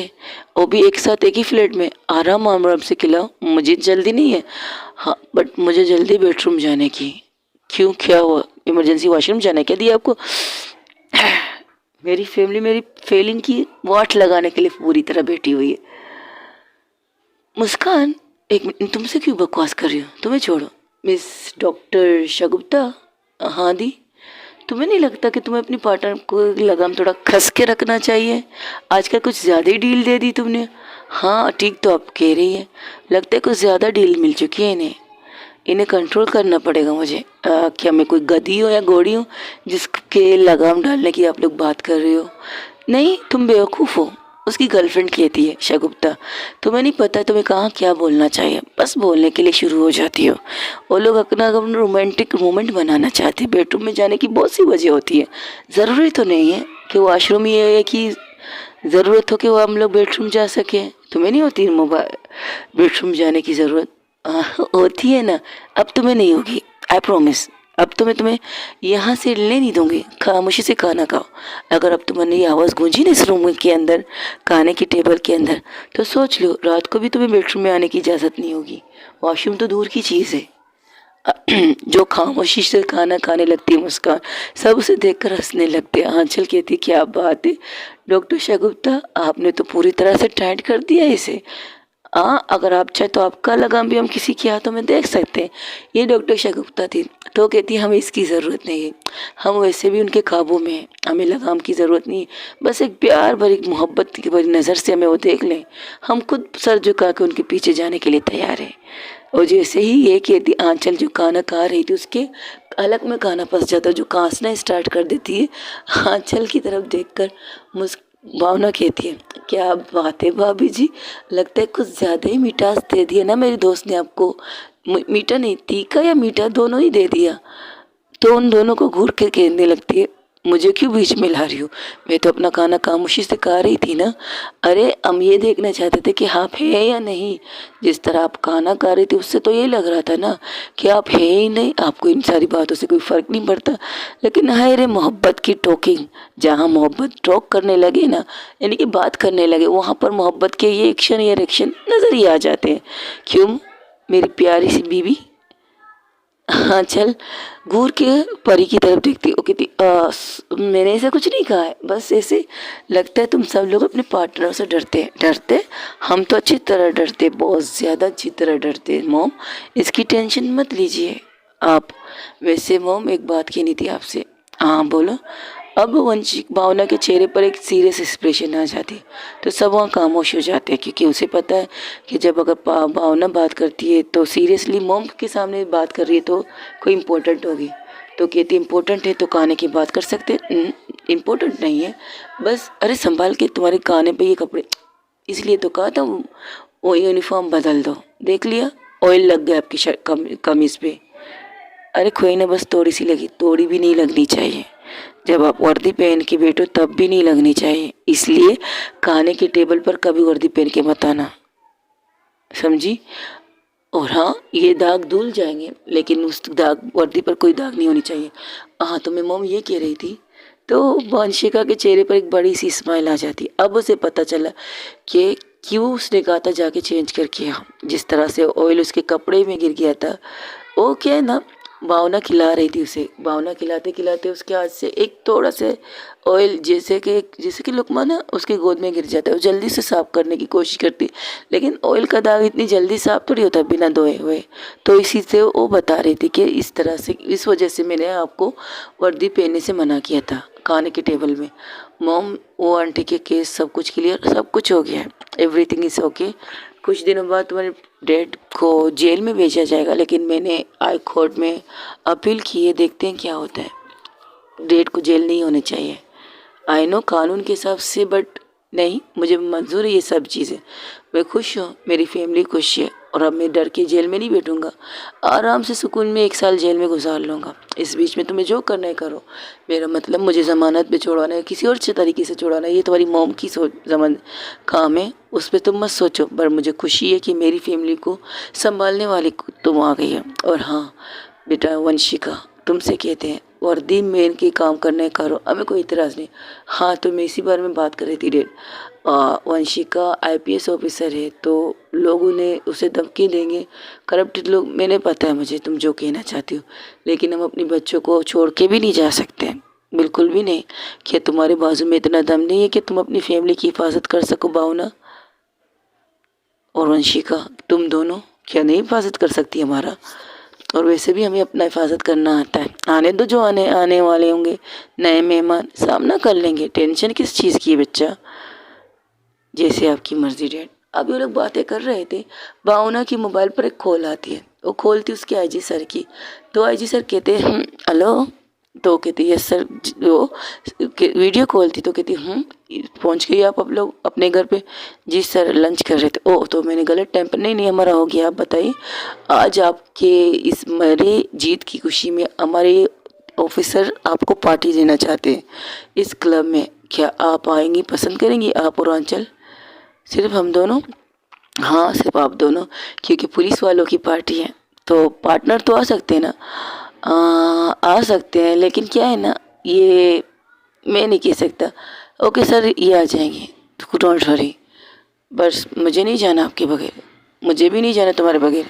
वो भी एक साथ एक ही प्लेट में, आराम आराम से खिलाओ, मुझे जल्दी नहीं है। हाँ बट मुझे जल्दी बेडरूम जाने की। क्यों, क्या हुआ, इमरजेंसी वॉशरूम जाना है क्या दिया आपको? मेरी फैमिली मेरी फीलिंग की वाट लगाने के लिए पूरी तरह बैठी हुई है। मुस्कान एक मिनट, तुमसे क्यों बकवास कर रही हो, तुम्हें छोड़ो, मिस डॉक्टर शगुप्ता। हाँ दी। तुम्हें नहीं लगता कि तुम्हें अपनी पार्टनर को लगाम थोड़ा कस के रखना चाहिए? आजकल कुछ ज़्यादा ही डील दे दी तुमने। हाँ ठीक तो आप कह रही हैं, लगता है कुछ ज़्यादा डील मिल चुकी है इन्हें। इन्हें कंट्रोल करना पड़ेगा मुझे। क्या मैं कोई गधी हूँ या घोड़ी हूँ जिसके लगाम डालने की आप लोग बात कर रहे हो? नहीं, तुम बेवकूफ़ हो। उसकी गर्लफ्रेंड कहती है शगुप्ता। तुम्हें नहीं पता तुम्हें कहाँ क्या बोलना चाहिए, बस बोलने के लिए शुरू हो जाती हो। वो लोग अपना अपना रोमांटिक मोमेंट बनाना चाहते हैं। बेडरूम में जाने की बहुत सी वजह होती है। ज़रूरी तो नहीं है कि वॉशरूम ये है कि ज़रूरत हो कि वो हम लोग बेडरूम जा सके। तुम्हें नहीं होती मोबाइल बेडरूम जाने की ज़रूरत? होती है ना। अब तुम्हें नहीं होगी, आई प्रॉमिस। अब तो मैं तुम्हें यहाँ से ले नहीं दूंगी। खामोशी से खाना खाओ। अगर अब तुम्हारी आवाज़ गूंजी ना इस रूम के अंदर, खाने की टेबल के अंदर, तो सोच लो रात को भी तुम्हें बेडरूम में आने की इजाज़त नहीं होगी। वॉशरूम तो दूर की चीज़ है। जो खामोशी से खाना खाने लगती है मुस्कान, सब उसे देखकर हंसने लगते हैं। आंचल कहती है, क्या बात है डॉक्टर शगुप्ता, आपने तो पूरी तरह से टाइट कर दिया इसे। हाँ, अगर आप चाहे तो आपका लगाम भी हम किसी के हाथों में देख सकते हैं। ये डॉक्टर शगुप्ता थी तो कहती है, हमें इसकी ज़रूरत नहीं है। हम वैसे भी उनके काबू में हैं, हमें लगाम की ज़रूरत नहीं है। बस एक प्यार भरी मोहब्बत की भरी नज़र से हमें वो देख लें, हम खुद सर झुका के उनके पीछे जाने के लिए तैयार हैं। और जैसे ही ये कहती, आंचल जो खाना खा रही थी उसके अलग में खाना फंस जाता, जो कांसना स्टार्ट कर देती है। आंचल की तरफ देखकर मुस्क भावना कहती है, क्या बात है भाभी जी, लगता है कुछ ज़्यादा ही मिठास दे दिया ना मेरी दोस्त ने आपको। मीठा नहीं, तीखा या मीठा दोनों ही दे दिया। तो उन दोनों को घूर के कहने लगती है, मुझे क्यों बीच में ला रही हो? मैं तो अपना खाना खामोशी से खा रही थी ना। अरे हम ये देखना चाहते थे कि आप है या नहीं। जिस तरह आप खाना खा रही थी उससे तो ये लग रहा था ना कि आप है ही नहीं, आपको इन सारी बातों से कोई फ़र्क नहीं पड़ता। लेकिन हाय रे मोहब्बत की टोकिंग, जहाँ मोहब्बत टॉक करने लगे ना, यानी कि बात करने लगे, वहाँ पर मोहब्बत के ये एक्शन या रिएक्शन नज़र ही आ जाते हैं। क्यों मेरी प्यारी सी बीवी? हाँ चल, घूर के परी की तरफ देखती, वो कहती, मैंने ऐसा कुछ नहीं कहा है, बस ऐसे लगता है तुम सब लोग अपने पार्टनर से डरते हैं। डरते? हम तो अच्छी तरह डरते, बहुत ज़्यादा अच्छी तरह डरते मॉम, इसकी टेंशन मत लीजिए आप। वैसे मॉम एक बात कहनी थी आपसे। हाँ बोलो। अब वंशिक भावना के चेहरे पर एक सीरियस एक्सप्रेशन आ जाती, तो सब वहाँ खामोश हो जाते हैं, क्योंकि उसे पता है कि जब अगर भावना बात करती है तो सीरियसली मॉम के सामने बात कर रही है तो कोई इम्पोर्टेंट होगी। तो कहती इम्पोर्टेंट है तो खाने की बात कर सकते, इम्पोर्टेंट नहीं है, बस अरे संभाल के तुम्हारे खाने पे ये कपड़े, इसलिए तो कहा था वो यूनिफॉर्म बदल दो। देख लिया, ऑयल लग गया आपकी कमीज़ पे। अरे कोई ना, बस थोड़ी सी लगी, थोड़ी भी नहीं लगनी चाहिए। जब आप वर्दी पहन के बैठो तब भी नहीं लगनी चाहिए, इसलिए खाने के टेबल पर कभी वर्दी पहन के मत आना, समझी? और हाँ, ये दाग धुल जाएंगे लेकिन उस दाग वर्दी पर कोई दाग नहीं होनी चाहिए। हाँ तो मैं मॉम ये कह रही थी। तो वंशिका के चेहरे पर एक बड़ी सी स्माइल आ जाती। अब उसे पता चला कि क्यों उसने कहा था जाके चेंज करके आ। जिस तरह से ऑयल उसके कपड़े में गिर गया था, वो क्या है ना, भावना खिला रही थी उसे। भावना खिलाते खिलाते उसके हाथ से एक थोड़ा से ऑयल, जैसे कि लुकमा ना उसके गोद में गिर जाता है, वो जल्दी से साफ करने की कोशिश करती, लेकिन ऑयल का दाग इतनी जल्दी साफ थोड़ी होता बिना धोए हुए। तो इसी से वो बता रही थी कि इस तरह से, इस वजह से मैंने आपको वर्दी पहनने से मना किया था खाने के टेबल में। मॉम, वो आंटी के केस सब कुछ क्लियर, सब कुछ हो गया है, एवरीथिंग इज़ ओके। कुछ दिनों बाद तुम्हारे डैड को जेल में भेजा जाएगा, लेकिन मैंने हाई कोर्ट में अपील की है, देखते हैं क्या होता है। डैड को जेल नहीं होने चाहिए। आई नो कानून के हिसाब से, बट नहीं, मुझे मंजूर है ये सब चीज़ें। मैं खुश हूँ, मेरी फैमिली खुश है, और अब मैं डर के जेल में नहीं बैठूँगा, आराम से सुकून में 1 साल जेल में गुजार लूँगा। इस बीच में तुम्हें जो करना है करो, मेरा मतलब मुझे ज़मानत पे छोड़वाना है, किसी और अच्छे तरीके से छोड़वाना है, ये तुम्हारी मॉम की सोच जमान काम है, उस पर तुम मत सोचो। पर मुझे खुशी है कि मेरी फैमिली को संभालने वाली तुम आ गई है। और हाँ बेटा वंशिका, तुमसे कहते हैं वर्दी में के काम करने करो, हमें कोई इतराज़ नहीं। हाँ तो मैं इसी बारे में बात कर रही थी डेड। वंशिका आईपीएस ऑफिसर है तो लोग उन्हें उसे धमकी देंगे, करप्टेड लोग, मैंने पता है मुझे तुम जो कहना चाहती हो, लेकिन हम अपने बच्चों को छोड़ के भी नहीं जा सकते, बिल्कुल भी नहीं। क्या तुम्हारे बाजू में इतना दम नहीं है कि तुम अपनी फैमिली की हिफाजत कर सको? भावना और वंशिका, तुम दोनों क्या नहीं हिफाजत कर सकती हमारा? और वैसे भी हमें अपना हिफाजत करना आता है। आने दो, जो आने आने वाले होंगे नए मेहमान, सामना कर लेंगे, टेंशन किस चीज़ की है बच्चा। जैसे आपकी मर्जी डैड। अब ये लोग बातें कर रहे थे, भावना की मोबाइल पर एक कॉल आती है, वो कॉल थी उसके आईजी सर की। तो आईजी सर कहते हैं हेलो, तो कहती यस सर। वो वीडियो कॉल थी, तो कहती पहुंच गई आप लोग अपने घर पे। जी सर, लंच कर रहे थे। ओह, तो मैंने गलत टाइम पर, नहीं नहीं हमारा हो गया। आप बताइए, आज आपके इस मेरे जीत की खुशी में हमारे ऑफिसर आपको पार्टी देना चाहते हैं इस क्लब में, क्या आप आएंगी, पसंद करेंगी आप और आंचल? सिर्फ हम दोनों? हाँ, सिर्फ आप दोनों, क्योंकि पुलिस वालों की पार्टी है, तो पार्टनर तो आ सकते हैं ना? आ सकते हैं, लेकिन क्या है ना, ये मैं नहीं कह सकता। ओके सर, ये आ जाएंगे, डोंट वरी। बस मुझे नहीं जाना आपके बगैर, मुझे भी नहीं जाना तुम्हारे बगैर।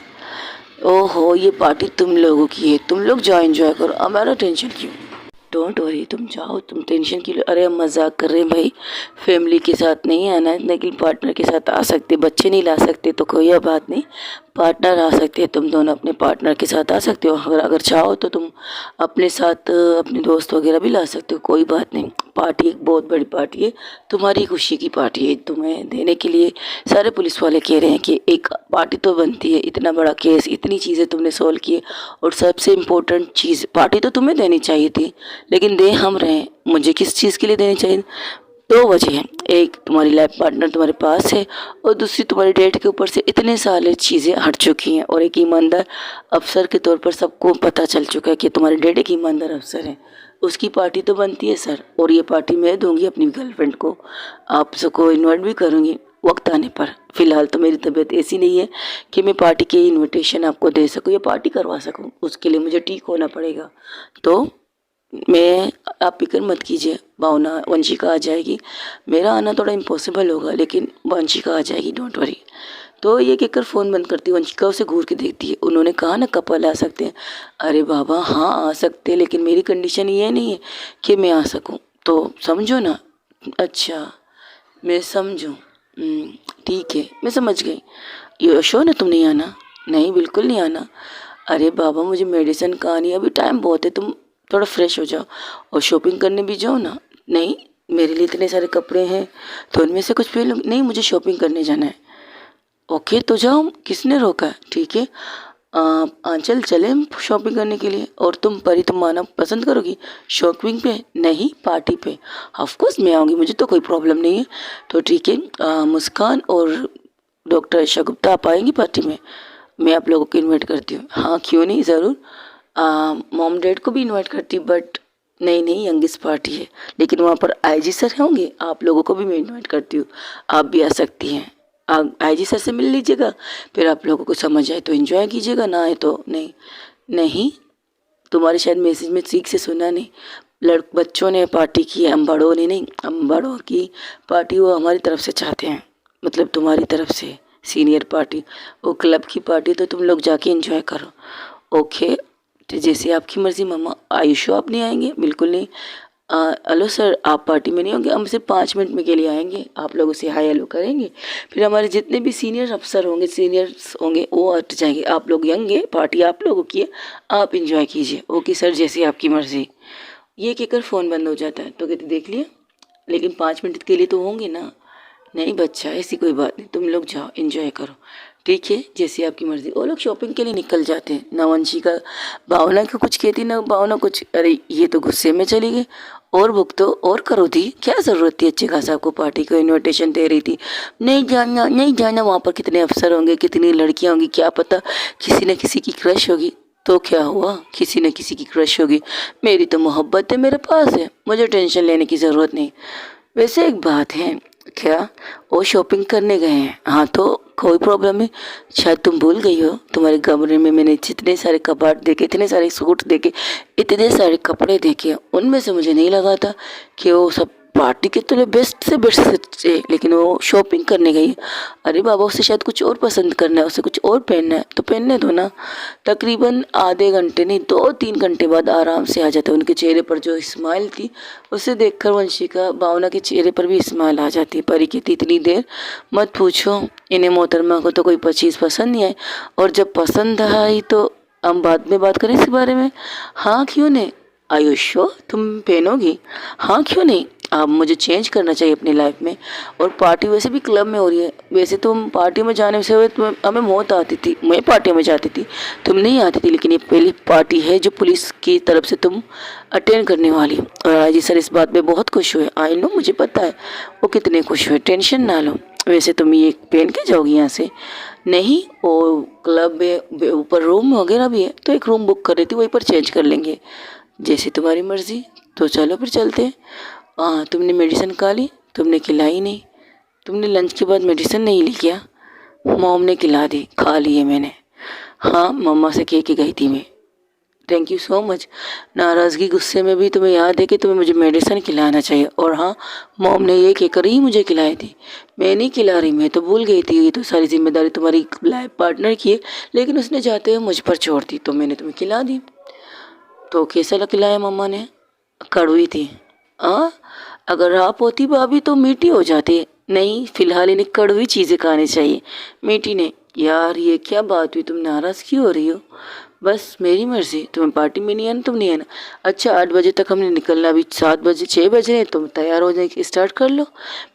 ओहो, ये पार्टी तुम लोगों की है, तुम लोग जाओ, एंजॉय करो, हमारा टेंशन क्यों? डोंट वरी, तुम जाओ, तुम टेंशन की। अरे हम मजाक कर रहे हैं भाई, फैमिली के साथ नहीं आना है, लेकिन पार्टनर के साथ आ सकते। बच्चे नहीं ला सकते तो कोई बात नहीं, पार्टनर आ सकते हैं, तुम दोनों अपने पार्टनर के साथ आ सकते हो। अगर चाहो तो तुम अपने साथ अपने दोस्त वगैरह भी ला सकते हो, कोई बात नहीं। पार्टी एक बहुत बड़ी पार्टी है, तुम्हारी खुशी की पार्टी है, तुम्हें देने के लिए सारे पुलिस वाले कह रहे हैं कि एक पार्टी तो बनती है। इतना बड़ा केस, इतनी चीज़ें तुमने सॉल्व की है, और सबसे इम्पोर्टेंट चीज़, पार्टी तो तुम्हें देनी चाहिए थी, लेकिन दे हम रहे हैं। मुझे किस चीज़ के लिए देनी चाहिए? दो वजह हैं, एक तुम्हारी लाइफ पार्टनर तुम्हारे पास है, और दूसरी तुम्हारे डेट के ऊपर से इतने सारे चीज़ें हट चुकी हैं, और एक ईमानदार अफसर के तौर पर सबको पता चल चुका है कि तुम्हारे डैड एक ईमानदार अफसर है। उसकी पार्टी तो बनती है सर, और ये पार्टी मैं दूंगी अपनी गर्लफ्रेंड को, आप सबको इन्वाइट भी करूँगी वक्त आने पर। फ़िलहाल तो मेरी तबीयत ऐसी नहीं है कि मैं पार्टी के इनविटेशन आपको दे सकूँ या पार्टी करवा सकूँ, उसके लिए मुझे ठीक होना पड़ेगा। तो मैं, आप फिक्र मत कीजिए, भावना वंशिका आ जाएगी। मेरा आना थोड़ा इम्पॉसिबल होगा, लेकिन वंशिका आ जाएगी, डोंट वरी। तो ये कहकर फ़ोन बंद करती है। वंशिका उसे घूर के देखती है। उन्होंने कहा ना कपल आ सकते हैं। अरे बाबा हाँ आ सकते हैं, लेकिन मेरी कंडीशन ये नहीं है कि मैं आ सकूं, तो समझो ना। अच्छा, मैं समझूं, ठीक है, मैं समझ गई। ये श्योर है तुम नहीं आना? नहीं, बिल्कुल नहीं आना। अरे बाबा, मुझे मेडिसिन का नहीं, अभी टाइम बहुत है, तुम थोड़ा फ्रेश हो जाओ और शॉपिंग करने भी जाओ ना। नहीं, मेरे लिए इतने सारे कपड़े हैं, तो उनमें से कुछ पहन लो। नहीं, मुझे शॉपिंग करने जाना है। ओके, तो जाओ, किसने रोका है? ठीक है, आंचल चले शॉपिंग करने के लिए। और तुम परी, तुम आना पसंद करोगी शॉपिंग पे? नहीं, पार्टी पे। ऑफ कोर्स मैं आऊँगी, मुझे तो कोई प्रॉब्लम नहीं है। तो ठीक है, मुस्कान और डॉक्टर ईशा गुप्ता आप आएंगी पार्टी में? मैं आप लोगों को इनवाइट करती हूँ। हाँ क्यों नहीं, ज़रूर। मॉम डैड को भी इनवाइट करती, बट नहीं नहीं, यंगेस्ट पार्टी है, लेकिन वहाँ पर आईजी सर होंगे, आप लोगों को भी मैं इनवाइट करती हूँ, आप भी आ सकती हैं। आईजी सर से मिल लीजिएगा, फिर आप लोगों को समझ आए तो एंजॉय कीजिएगा, ना आए तो नहीं। नहीं, तुम्हारे शायद मैसेज में ठीक से सुना नहीं। बच्चों ने पार्टी की है, हम बड़ों ने नहीं। हम बड़ों की पार्टी वो हमारी तरफ से चाहते हैं, मतलब तुम्हारी तरफ से सीनियर पार्टी, वो क्लब की पार्टी, तो तुम लोग जाके एंजॉय करो। ओके, तो जैसे आपकी मर्ज़ी मम्मा। आयुषो आप नहीं आएंगे? बिल्कुल नहीं। हेलो सर, आप पार्टी में नहीं होंगे? हम सिर्फ 5 मिनट में के लिए आएंगे, आप लोगों से हाय हेलो करेंगे, फिर हमारे जितने भी सीनियर अफसर होंगे, सीनियर्स होंगे, वो हट जाएंगे। आप लोग यंग है, पार्टी आप लोगों की है, आप इंजॉय कीजिए। ओके सर, जैसे आपकी मर्ज़ी। ये कहकर फ़ोन बंद हो जाता है। तो कहते देख लिया, लेकिन 5 मिनट के लिए तो होंगे ना? नहीं बच्चा, ऐसी कोई बात नहीं, तुम लोग जाओ एंजॉय करो। ठीक है, जैसे आपकी मर्ज़ी। वो लोग शॉपिंग के लिए निकल जाते हैं। ना वंशिका भावना को कुछ कहती, ना भावना कुछ। अरे ये तो गुस्से में चली गई। और भुगतो और करो थी, क्या ज़रूरत थी? अच्छे खासा आपको पार्टी को इनविटेशन दे रही थी। नहीं जाना, नहीं जाना, वहाँ पर कितने अफसर होंगे, कितनी लड़कियाँ होंगी, क्या पता किसी न किसी की क्रश होगी। तो क्या हुआ, किसी न किसी की क्रश होगी। मेरी तो मोहब्बत है, मेरे पास है, मुझे टेंशन लेने की ज़रूरत नहीं। वैसे एक बात है, क्या वो शॉपिंग करने गए हैं? हाँ, तो कोई प्रॉब्लम है? शायद तुम भूल गई हो, तुम्हारे कमरे में मैंने जितने सारे कबाड़ देखे, इतने सारे सूट देखे, इतने सारे कपड़े देखे, उनमें से मुझे नहीं लगा था कि वो सब पार्टी के तो बेस्ट से बेस्ट है, लेकिन वो शॉपिंग करने गई। अरे बाबा, उसे शायद कुछ और पसंद करना है, उसे कुछ और पहनना है, तो पहनने दो ना। तकरीबन आधे घंटे नहीं, 2-3 घंटे बाद आराम से आ जाता है। उनके चेहरे पर जो स्माइल थी, उसे देखकर वंशिका भावना के चेहरे पर भी स्माइल आ जाती है। परी कहती इतनी देर मत पूछो, इन्हें मोहतरमा को तो कोई चीज़ पसंद नहीं आई, और जब पसंद आई तो हम बाद में बात करें इसके बारे में। हाँ क्यों नहीं, आयुष्यो तुम पहनोगी? हाँ क्यों नहीं, अब मुझे चेंज करना चाहिए अपनी लाइफ में। और पार्टी वैसे भी क्लब में हो रही है, वैसे तुम पार्टी में जाने से हुए तुम्हें हमें मौत आती थी, मैं पार्टी में जाती थी, तुम नहीं आती थी। लेकिन ये पहली पार्टी है जो पुलिस की तरफ से तुम अटेंड करने वाली हो। और राजी सर इस बात पे बहुत खुश हुए। आई नो, मुझे पता है वो कितने खुश हुए, टेंशन ना लो। वैसे तुम ये पहन के जाओगी यहाँ से? नहीं, और क्लब में ऊपर रूम वगैरह भी है, तो एक रूम बुक कर रही थी, वहीं पर चेंज कर लेंगे। जैसे तुम्हारी मर्जी, तो चलो फिर चलते हैं। हाँ, तुमने मेडिसिन खा ली? तुमने खिलाई नहीं। तुमने लंच के बाद मेडिसिन नहीं ली क्या? मॉम ने खिला दी, खा ली है मैंने। हाँ, मम्मा से कह के गई थी मैं। Thank you so much. नाराज़गी गुस्से में भी तुम्हें याद है कि तुम्हें मुझे मेडिसिन खिलाना चाहिए। और हाँ, मॉम ने ये कहकर ही मुझे खिलाई थी। मैं नहीं खिला रही, मैं तो भूल गई थी, ये तो सारी जिम्मेदारी तुम्हारी लाइफ पार्टनर की है, लेकिन उसने जाते हुए मुझ पर छोड़ दी, तो मैंने तुम्हें खिला दी। तो कैसा खिलाया मम्मा ने? कड़वी थी। हाँ, अगर आप होती भाभी तो मीठी हो जाती। नहीं, फिलहाल इन्हें कड़वी चीज़ें खानी चाहिए, मीठी नहीं। यार ये क्या बात हुई, तुम नाराज़ क्यों हो रही हो? बस मेरी मर्जी, तुम्हें पार्टी में नहीं आना, तुम नहीं आना। अच्छा, 8 बजे तक हमने निकलना, अभी 7 बजे 6 बजे हैं, तुम तैयार हो जाए स्टार्ट कर लो,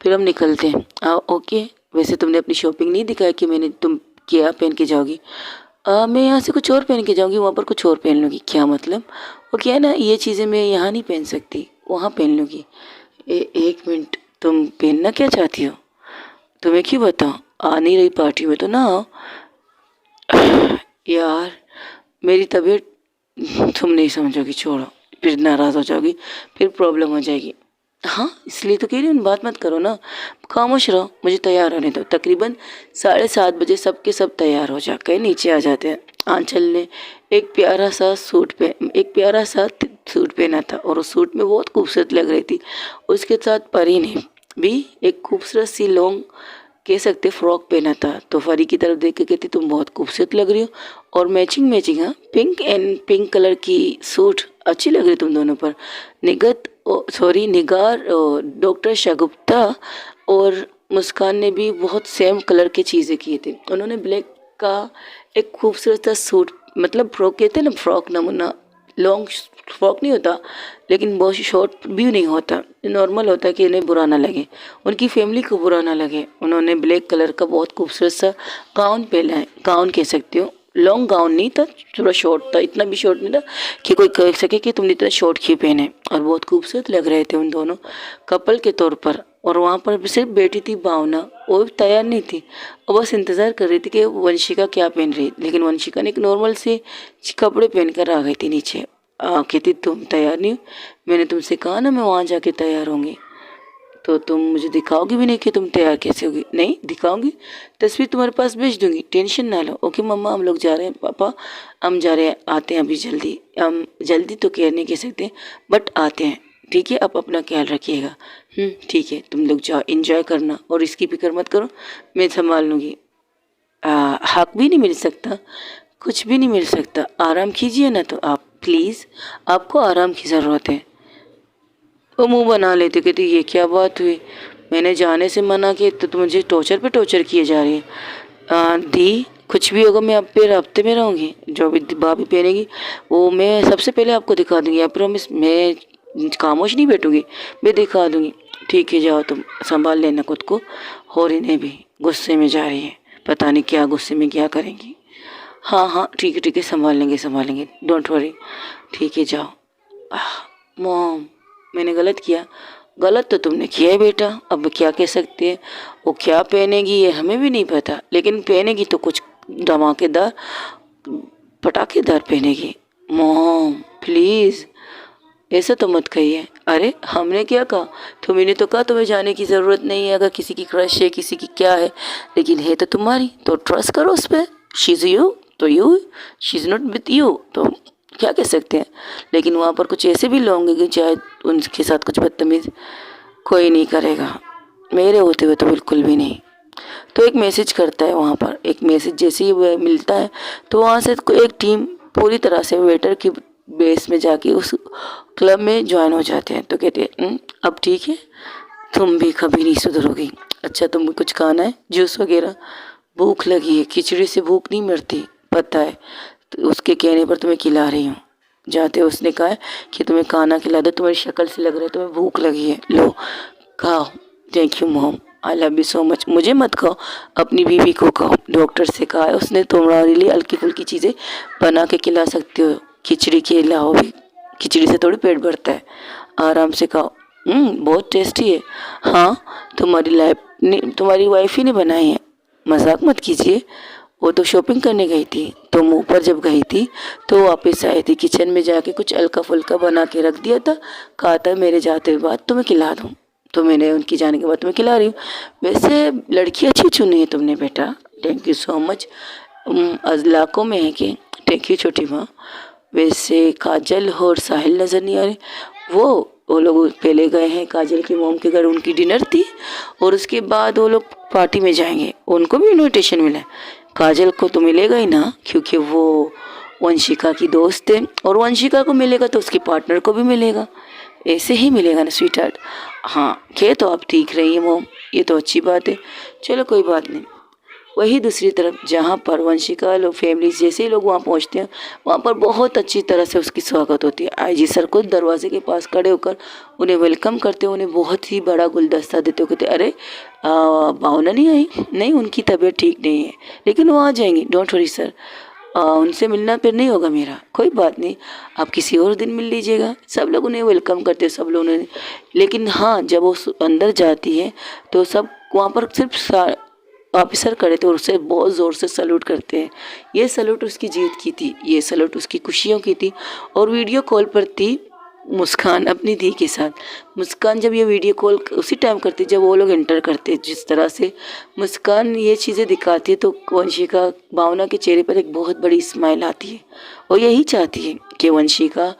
फिर हम निकलते हैं। ओके। वैसे तुमने अपनी शॉपिंग नहीं दिखाया कि मैंने तुम क्या पहन के जाओगी? मैं यहाँ से कुछ और पहन के जाऊँगी, वहाँ पर कुछ और पहन लूँगी। क्या मतलब? वो क्या है ना, ये चीज़ें मैं यहाँ नहीं पहन सकती, वहाँ पहन लूँगी। एक मिनट, तुम पहनना क्या चाहती हो? तुम्हें क्यों बताऊँ, आ नहीं रही पार्टी में तो ना आओ। यार मेरी तबीयत तुम नहीं समझोगी, छोड़ो, फिर नाराज़ हो जाओगी, फिर प्रॉब्लम हो जाएगी। हाँ, इसलिए तो कह रही हूँ, बात मत करो ना, खामोश रहो, मुझे तैयार होने दो। तकरीबन 7:30 बजे सबके सब तैयार हो जाकर नीचे आ जाते हैं। आंचल ने एक प्यारा सा सूट पहना था, और उस सूट में बहुत खूबसूरत लग रही थी। उसके साथ परी ने भी एक खूबसूरत सी लॉन्ग कह सकते फ्रॉक पहना था। तो परी की तरफ देख के कहती, तुम बहुत खूबसूरत लग रही हो, और मैचिंग, हाँ, पिंक कलर की सूट अच्छी लग रही तुम दोनों पर। निगार, डॉक्टर शगुप्ता और मुस्कान ने भी बहुत सेम कलर की चीज़ें की थी। उन्होंने ब्लैक का एक खूबसूरत सा सूट, मतलब फ्रॉक कहते हैं ना, फ्रॉक नमूना, लॉन्ग फ्रॉक नहीं होता, लेकिन बहुत शॉर्ट भी नहीं होता, नॉर्मल होता है कि इन्हें बुरा ना लगे, उनकी फैमिली को बुरा ना लगे। उन्होंने ब्लैक कलर का बहुत खूबसूरत सा गाउन पहना है, गाउन कह सकते हो, लॉन्ग गाउन नहीं था, थोड़ा शॉर्ट था, इतना भी शॉर्ट नहीं था कि कोई कह सके कि तुमने इतना शॉर्ट क्यों पहने। और बहुत खूबसूरत लग रहे थे उन दोनों कपल के तौर पर। और वहाँ पर सिर्फ बैठी थी भावना, वो भी तैयार नहीं थी, और बस इंतज़ार कर रही थी कि वंशिका क्या पहन रही। लेकिन वंशिका ने एक नॉर्मल से कपड़े पहन कर आ गई थी नीचे। कहती, तुम तैयार नहीं हो? मैंने तुमसे कहा ना मैं वहाँ जाके तैयार होंगी, तो तुम मुझे दिखाओगी भी नहीं कि तुम तैयार कैसे होगी? नहीं दिखाऊंगी, तस्वीर तुम्हारे पास भेज दूंगी, टेंशन ना लो। ओके मम्मा, हम लोग जा रहे हैं, पापा हम जा रहे हैं, आते हैं अभी जल्दी। हम जल्दी तो कह नहीं कह सकते, बट आते हैं, ठीक है? आप अपना ख्याल रखिएगा। ठीक है, तुम लोग जाओ, इंजॉय करना, और इसकी फिक्र मत करो, मैं संभाल लूँगी। हक भी नहीं मिल सकता, कुछ भी नहीं मिल सकता, आराम कीजिए ना तो आप, प्लीज़, आपको आराम की ज़रूरत है। वो मुंह बना लेते, कहती ये क्या बात हुई, मैंने जाने से मना किया तो मुझे टॉर्चर पे टॉर्चर किए जा रही है। दी, कुछ भी होगा मैं आप पे राब्ते में रहूँगी, जो भी भाभी पहनेगी वो मैं सबसे पहले आपको दिखा दूँगी, आई प्रॉमिस। मैं खामोश नहीं बैठूँगी, मैं दिखा दूँगी। ठीक है, जाओ तुम संभाल लेना खुद को, और इन्हें भी। गुस्से में जा रही है, पता नहीं क्या गुस्से में क्या करेंगी। हाँ हाँ ठीक है, संभाल लेंगे, डोंट वरी। ठीक है, जाओ। मॉम, मैंने गलत किया? गलत तो तुमने किया है बेटा, अब क्या कह सकते हैं। वो क्या पहनेगी ये हमें भी नहीं पता, लेकिन पहनेगी तो कुछ धमाकेदार, पटाखेदार पहनेगी। मॉम प्लीज़, ऐसा तो मत कहिए। अरे हमने क्या कहा? तुम्हें तो कहा तुम्हें जाने की ज़रूरत नहीं है, अगर किसी की क्रश है, किसी की क्या है, लेकिन है तो तुम्हारी, तो ट्रस्ट करो उस पर। शी इज़ यू तो you, she is not with you तो क्या कह सकते हैं। लेकिन वहाँ पर कुछ ऐसे भी लोग होंगे कि चाहे उनके साथ कुछ बदतमीज़ कोई नहीं करेगा, मेरे होते हुए तो बिल्कुल भी नहीं। तो एक मैसेज करता है वहाँ पर, एक मैसेज जैसे ही वो मिलता है तो वहाँ से एक टीम पूरी तरह से वेटर की बेस में जाके उस क्लब में ज्वाइन हो जाते हैं। तो कहते हैं अब ठीक है, तुम भी कभी नहीं सुधरोगी। अच्छा, तुम कुछ खाना है, जूस वगैरह? भूख लगी है, खिचड़ी से भूख नहीं मरती, पता है। तो उसके कहने पर तुम्हें खिला रही हूँ। जाते उसने कहा कि तुम्हें खाना खिला दो, तुम्हारी शक्ल से लग रहा है तुम्हें भूख लगी है, लो खाओ। Thank you mom, I love you so much. मुझे मत खाओ, अपनी बीवी को खाओ। डॉक्टर से कहा है उसने तुम्हारे लिए हल्की फुल्की चीज़ें बना के खिला सकते हो, खिचड़ी खिलाओ भी, खिचड़ी से थोड़ी पेट भरता है, आराम से खाओ। बहुत टेस्टी है। हाँ, तुम्हारी वाइफ ही ने बनाई है, मजाक मत कीजिए। वो तो शॉपिंग करने गई थी, तुम ऊपर जब गई थी तो वापस आई थी, किचन में जाके कुछ हल्का फुल्का बना के रख दिया था, कहा था मेरे जाते बाद तुम्हें खिला दूँ, तो मैंने उनकी जाने के बाद तुम्हें खिला रही हूँ। वैसे लड़की अच्छी चुनी है तुमने बेटा, थैंक यू सो मच। लाखों में है कि थैंक यू छोटी माँ। वैसे काजल और साहिल नज़र नहीं आ रहे। वो लोग पहले गए हैं काजल की मोम के घर, उनकी डिनर थी और उसके बाद वो लोग पार्टी में जाएंगे, उनको भी इनविटेशन मिला है। काजल को तो मिलेगा ही ना, क्योंकि वो वंशिका की दोस्त है, और वंशिका को मिलेगा तो उसके पार्टनर को भी मिलेगा, ऐसे ही मिलेगा ना स्वीट हार्ट। हाँ खे तो आप ठीक रही है मोम, ये तो अच्छी बात है। चलो कोई बात नहीं। वही दूसरी तरफ जहाँ पर वंशिका लोग फैमिली जैसे ही लोग वहाँ पहुँचते हैं, वहाँ पर बहुत अच्छी तरह से उसकी स्वागत होती है। आईजी सर खुद दरवाजे के पास खड़े होकर उन्हें वेलकम करते हैं, उन्हें बहुत ही बड़ा गुलदस्ता देते हुए कहते, अरे भावना नहीं आई? नहीं, उनकी तबीयत ठीक नहीं है, लेकिन वो आ जाएंगी, डोंट वरी सर। उनसे मिलना फिर नहीं होगा मेरा, कोई बात नहीं, आप किसी और दिन मिल लीजिएगा। सब लोग उन्हें वेलकम करते हैं, सब लोग उन्हें। लेकिन हाँ, जब वो अंदर जाती है तो सब वहाँ पर सिर्फ ऑफिसर खड़े थे और उसे बहुत ज़ोर से सल्यूट करते हैं। ये सल्यूट उसकी जीत की थी, ये सल्यूट उसकी खुशियों की थी। और वीडियो कॉल पर थी मुस्कान अपनी दी के साथ। मुस्कान जब ये वीडियो कॉल उसी टाइम करती जब वो लोग एंटर करते, जिस तरह से मुस्कान ये चीज़ें दिखाती है तो वंशिका भावना के चेहरे पर एक बहुत बड़ी स्माइल आती है। और यही चाहती है कि वंशिका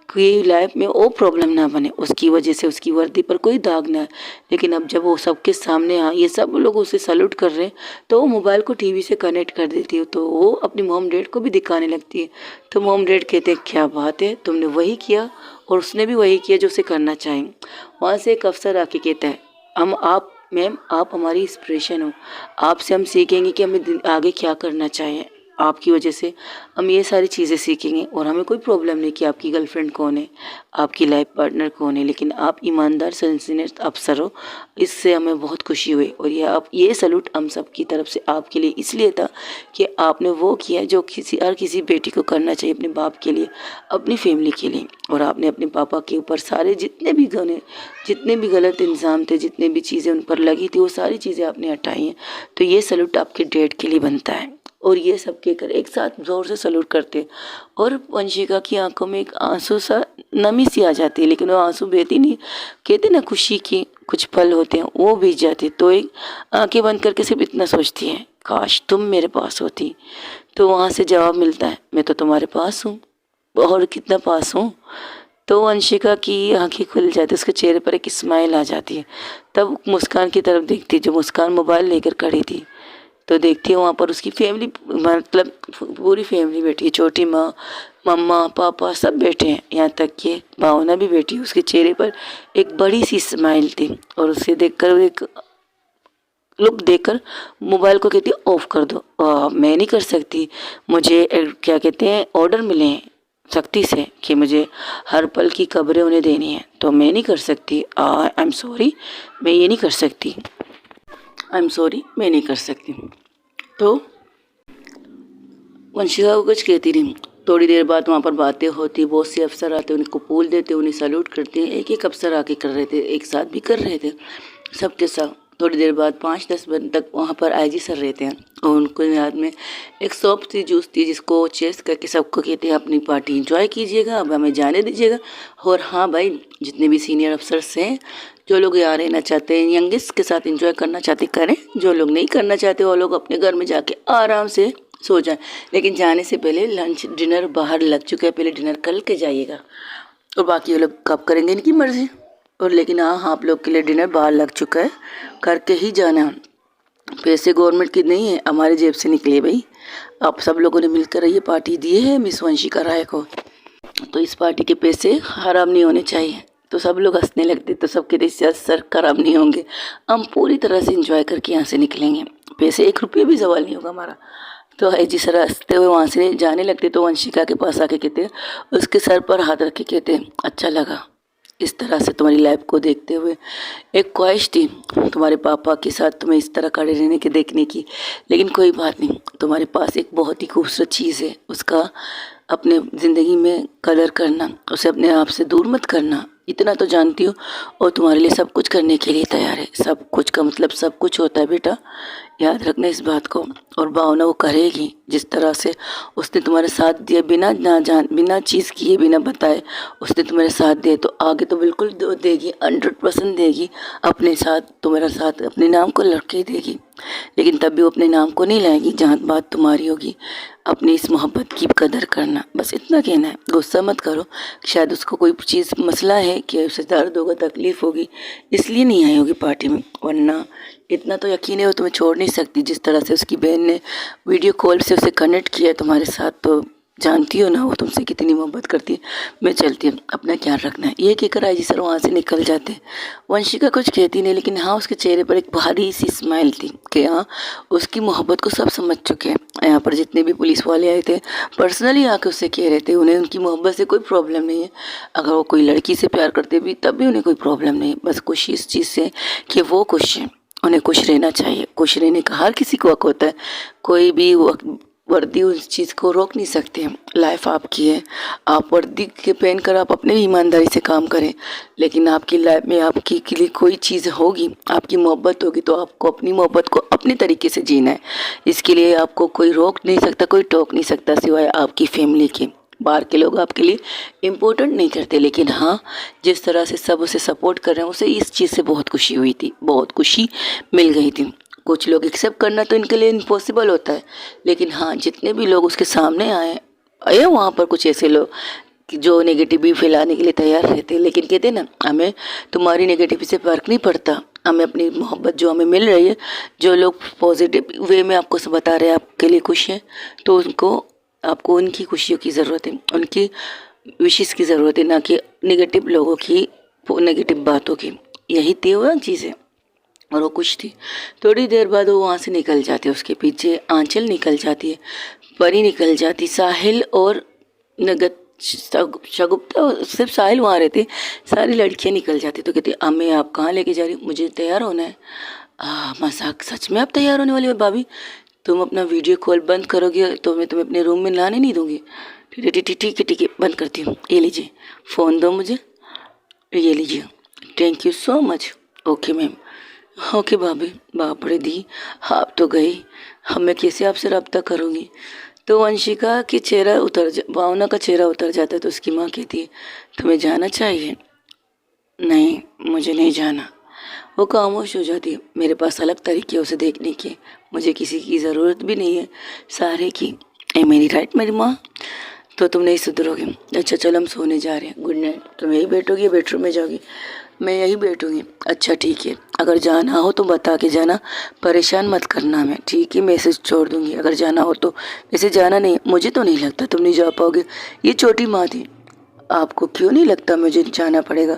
की लाइफ में वो प्रॉब्लम ना बने, उसकी वजह से उसकी वर्दी पर कोई दाग ना आए। लेकिन अब जब वो सबके सामने ये सब लोग उसे सल्यूट कर रहे हैं, तो वो मोबाइल को टीवी से कनेक्ट कर देती है, तो वो अपनी मॉम डैड को भी दिखाने लगती है। तो मॉम डैड कहते हैं क्या बात है, तुमने वही किया, और उसने भी वही किया जो उसे करना चाहिए। वहाँ से एक अफसर आके कहता है, मैम आप हमारी इंस्पिरेशन हो, आपसे हम सीखेंगे कि हमें आगे क्या करना चाहिए। आपकी वजह से हम ये सारी चीज़ें सीखेंगे, और हमें कोई प्रॉब्लम नहीं कि आपकी गर्लफ्रेंड कौन है, आपकी लाइफ पार्टनर कौन है, लेकिन आप ईमानदार सिंसियर अफसर हो, इससे हमें बहुत खुशी हुई। और ये सलूट हम सब की तरफ से आपके लिए इसलिए था कि आपने वो किया जो हर किसी बेटी को करना चाहिए, अपने बाप के लिए, अपनी फैमिली के लिए। और आपने अपने पापा के ऊपर सारे जितने भी गलत इल्ज़ाम थे, जितने भी चीज़ें उन पर लगी थी, वो सारी चीज़ें आपने हटाई हैं। तो ये सलूट आपके डैड के लिए बनता है। और ये सब कहकर एक साथ ज़ोर से सलूट करते, और वंशिका की आंखों में एक आंसू सा नमी सी आ जाती है, लेकिन वो आंसू बहती नहीं। कहते ना खुशी की कुछ पल होते हैं, वो बीत जाते। तो एक आंखें बंद करके सिर्फ इतना सोचती है, काश तुम मेरे पास होती। तो वहाँ से जवाब मिलता है, मैं तो तुम्हारे पास हूँ, और कितना पास हूँ। तो वंशिका की आंखें खुल जाती, उसके चेहरे पर एक स्माइल आ जाती है। तब मुस्कान की तरफ देखती, जो मुस्कान मोबाइल लेकर खड़ी थी, तो देखती है वहाँ पर उसकी फैमिली, मतलब पूरी फैमिली बैठी है, छोटी माँ, मम्मा, पापा सब बैठे हैं, यहाँ तक कि भावना भी बैठी है। उसके चेहरे पर एक बड़ी सी स्माइल थी, और उसे देखकर एक लुक देकर मोबाइल को कहती है ऑफ कर दो। मैं नहीं कर सकती, मुझे क्या कहते हैं ऑर्डर मिले हैं सख्ती से कि मुझे हर पल की खबरें उन्हें देनी है, तो मैं नहीं कर सकती। आई एम सॉरी, मैं ये नहीं कर सकती, आई एम सॉरी, मैं नहीं कर सकती। तो वंशिका को कुछ कहती नहीं। थोड़ी देर बाद वहाँ पर बातें होती, बहुत से अफसर आते, उनको कूल देते, उन्हें सल्यूट करते। एक एक अफसर आके कर रहे थे, एक साथ भी कर रहे थे सबके साथ। थोड़ी देर बाद 5-10 मिनट तक वहाँ पर आईजी सर रहते हैं, और उनको याद में एक सॉफ्ट सी जूस थी, जिसको चेस करके सबको कहते हैं अपनी पार्टी इंजॉय कीजिएगा, अब हमें जाने दीजिएगा। और हाँ भाई, जितने भी सीनियर अफसर्स हैं, जो लोग यहाँ रहना चाहते हैं, यंगेस्ट के साथ एंजॉय करना चाहते करें, जो लोग नहीं करना चाहते वो लोग अपने घर में जाके आराम से सो जाए। लेकिन जाने से पहले लंच डिनर बाहर लग चुका है, पहले डिनर कर के जाइएगा, और बाकी वो लोग कब करेंगे इनकी मर्जी। और लेकिन हाँ, आप लोग के लिए डिनर बाहर लग चुका है, करके ही जाना। पैसे गवर्नमेंट की नहीं है, हमारे जेब से निकले भाई। आप सब लोगों ने मिलकर ये पार्टी दी है मिस वंशिका राय को, तो इस पार्टी के पैसे हराम नहीं होने चाहिए। तो सब लोग हंसने लगते, तो सब कहते सर खराब नहीं होंगे, हम पूरी तरह से इंजॉय करके यहाँ से निकलेंगे, पैसे 1 रुपये भी सवाल नहीं होगा हमारा। तो आईजी सर हंसते हुए वहाँ से जाने लगते तो वंशिका के पास आके कहते, उसके सर पर हाथ रख के कहते, अच्छा लगा इस तरह से तुम्हारी लाइफ को देखते हुए। एक ख्वाहिश थी तुम्हारे पापा के साथ तुम्हें इस तरह खड़े रहने के देखने की, लेकिन कोई बात नहीं, तुम्हारे पास एक बहुत ही खूबसूरत चीज़ है, उसका अपने ज़िंदगी में कदर करना, उसे अपने आप से दूर मत करना, इतना तो जानती हो। और तुम्हारे लिए सब कुछ करने के लिए तैयार है। सब कुछ का मतलब सब कुछ होता है बेटा, याद रखना इस बात को। और भावना वो करेगी जिस तरह से उसने तुम्हारे साथ दिया, बिना ना जान बिना चीज़ किए बिना बताए उसने तुम्हारे साथ दिए, तो आगे तो बिल्कुल देगी, 100% देगी। अपने साथ तुम्हारा साथ अपने नाम को लड़के देगी, लेकिन तब भी वो अपने नाम को नहीं लाएगी जहाँ बात तुम्हारी होगी। अपनी इस मोहब्बत की कदर करना, बस इतना कहना है। गुस्सा मत करो, शायद उसको कोई चीज़ मसला है कि उसे दर्द होगा, तकलीफ़ होगी, इसलिए नहीं आई होगी पार्टी में, वरना इतना तो यकीन है वो तुम्हें छोड़ नहीं सकती। जिस तरह से उसकी बहन ने वीडियो कॉल से उसे कनेक्ट किया तुम्हारे साथ, तो जानती हो ना वो तुमसे कितनी मोहब्बत करती है। मैं चलती हूँ, अपना ख्याल रखना है, ये कहकर आईजी सर वहाँ से निकल जाते। वंशिका कुछ कहती नहीं, लेकिन हाँ उसके चेहरे पर एक भारी सी स्माइल थी कि हाँ उसकी मोहब्बत को सब समझ चुके हैं। यहाँ पर जितने भी पुलिस वाले आए थे पर्सनली आके उससे कह रहे थे उन्हें उनकी मोहब्बत से कोई प्रॉब्लम नहीं है। अगर वो कोई लड़की से प्यार करते भी तब भी उन्हें कोई प्रॉब्लम नहीं है, बस खुशी इस चीज़ से कि वो खुश हैं, उन्हें खुश रहना चाहिए। खुश रहने का हर किसी को हक होता है, कोई भी वर्दी उस चीज़ को रोक नहीं सकते। लाइफ आपकी है, आप वर्दी के पहन कर आप अपने ईमानदारी से काम करें, लेकिन आपकी लाइफ में आपकी के लिए कोई चीज़ होगी, आपकी मोहब्बत होगी, तो आपको अपनी मोहब्बत को अपने तरीके से जीना है। इसके लिए आपको कोई रोक नहीं सकता, कोई टोक नहीं सकता, सिवाय आपकी फैमिली के। बाहर के लोग आपके लिए इम्पोर्टेंट नहीं करते, लेकिन हाँ जिस तरह से सब उसे सपोर्ट कर रहे हैं, उसे इस चीज़ से बहुत खुशी हुई थी, बहुत खुशी मिल गई थी। कुछ लोग एक्सेप्ट करना तो इनके लिए इम्पॉसिबल होता है, लेकिन हाँ जितने भी लोग उसके सामने आए वहाँ पर कुछ ऐसे लोग कि जो नेगेटिविटी फैलाने के लिए तैयार रहते हैं, लेकिन कहते हैं ना हमें तुम्हारी नेगेटिविटी से फ़र्क नहीं पड़ता, हमें अपनी मोहब्बत जो हमें मिल रही है, जो लोग पॉजिटिव वे में आपको सब बता रहे हैं आपके लिए खुश हैं, तो आपको उनकी खुशियों की ज़रूरत है, उनकी विशेष की ज़रूरत है, ना कि नेगेटिव लोगों की नेगेटिव बातों की। यही थी वो चीज़ें, और वो कुछ थी। थोड़ी देर बाद वो वहाँ से निकल जाती है, उसके पीछे आंचल निकल जाती है, परी निकल जाती, साहिल और नगत शगुप्ता, सिर्फ साहिल वहाँ रहते, सारी लड़कियाँ निकल जाती। तो कहती अम्मी आप कहाँ लेके जा रही, मुझे तैयार होना है। मजाक, सच में आप तैयार होने वाली हो भाभी? तुम अपना वीडियो कॉल बंद करोगे तो मैं तुम्हें अपने रूम में लाने नहीं दूँगी। ठीक है ठीक है बंद करती हूँ, ये लीजिए फ़ोन दो मुझे, ये लीजिए, thank you so much. Okay ma'am. Okay भाभी। बाप रे दी, आप तो गई, अब मैं कैसे आपसे रब्ता करूँगी। तो वंशिका की चेहरा भावना का चेहरा उतर जाता है, तो उसकी माँ कहती है तुम्हें जाना चाहिए। नहीं मुझे नहीं जाना। वो खामोश हो जाती है, मेरे पास अलग तरीके उसे देखने के, मुझे किसी की ज़रूरत भी नहीं है, सारे की। ए मेरी राइट मेरी माँ, तो तुम नहीं सुधरोगे। अच्छा चलो हम सोने जा रहे हैं, गुड नाइट। तुम यही बैठोगी, बेडरूम में जाओगी? मैं यही बैठूँगी। अच्छा ठीक है, अगर जाना हो तो बता के जाना, परेशान मत करना हमें, ठीक है? मैसेज छोड़ दूँगी अगर जाना हो तो। वैसे जाना नहीं, मुझे तो नहीं लगता तुम नहीं जा पाओगे, ये छोटी माँ थी। आपको क्यों नहीं लगता मुझे जाना पड़ेगा?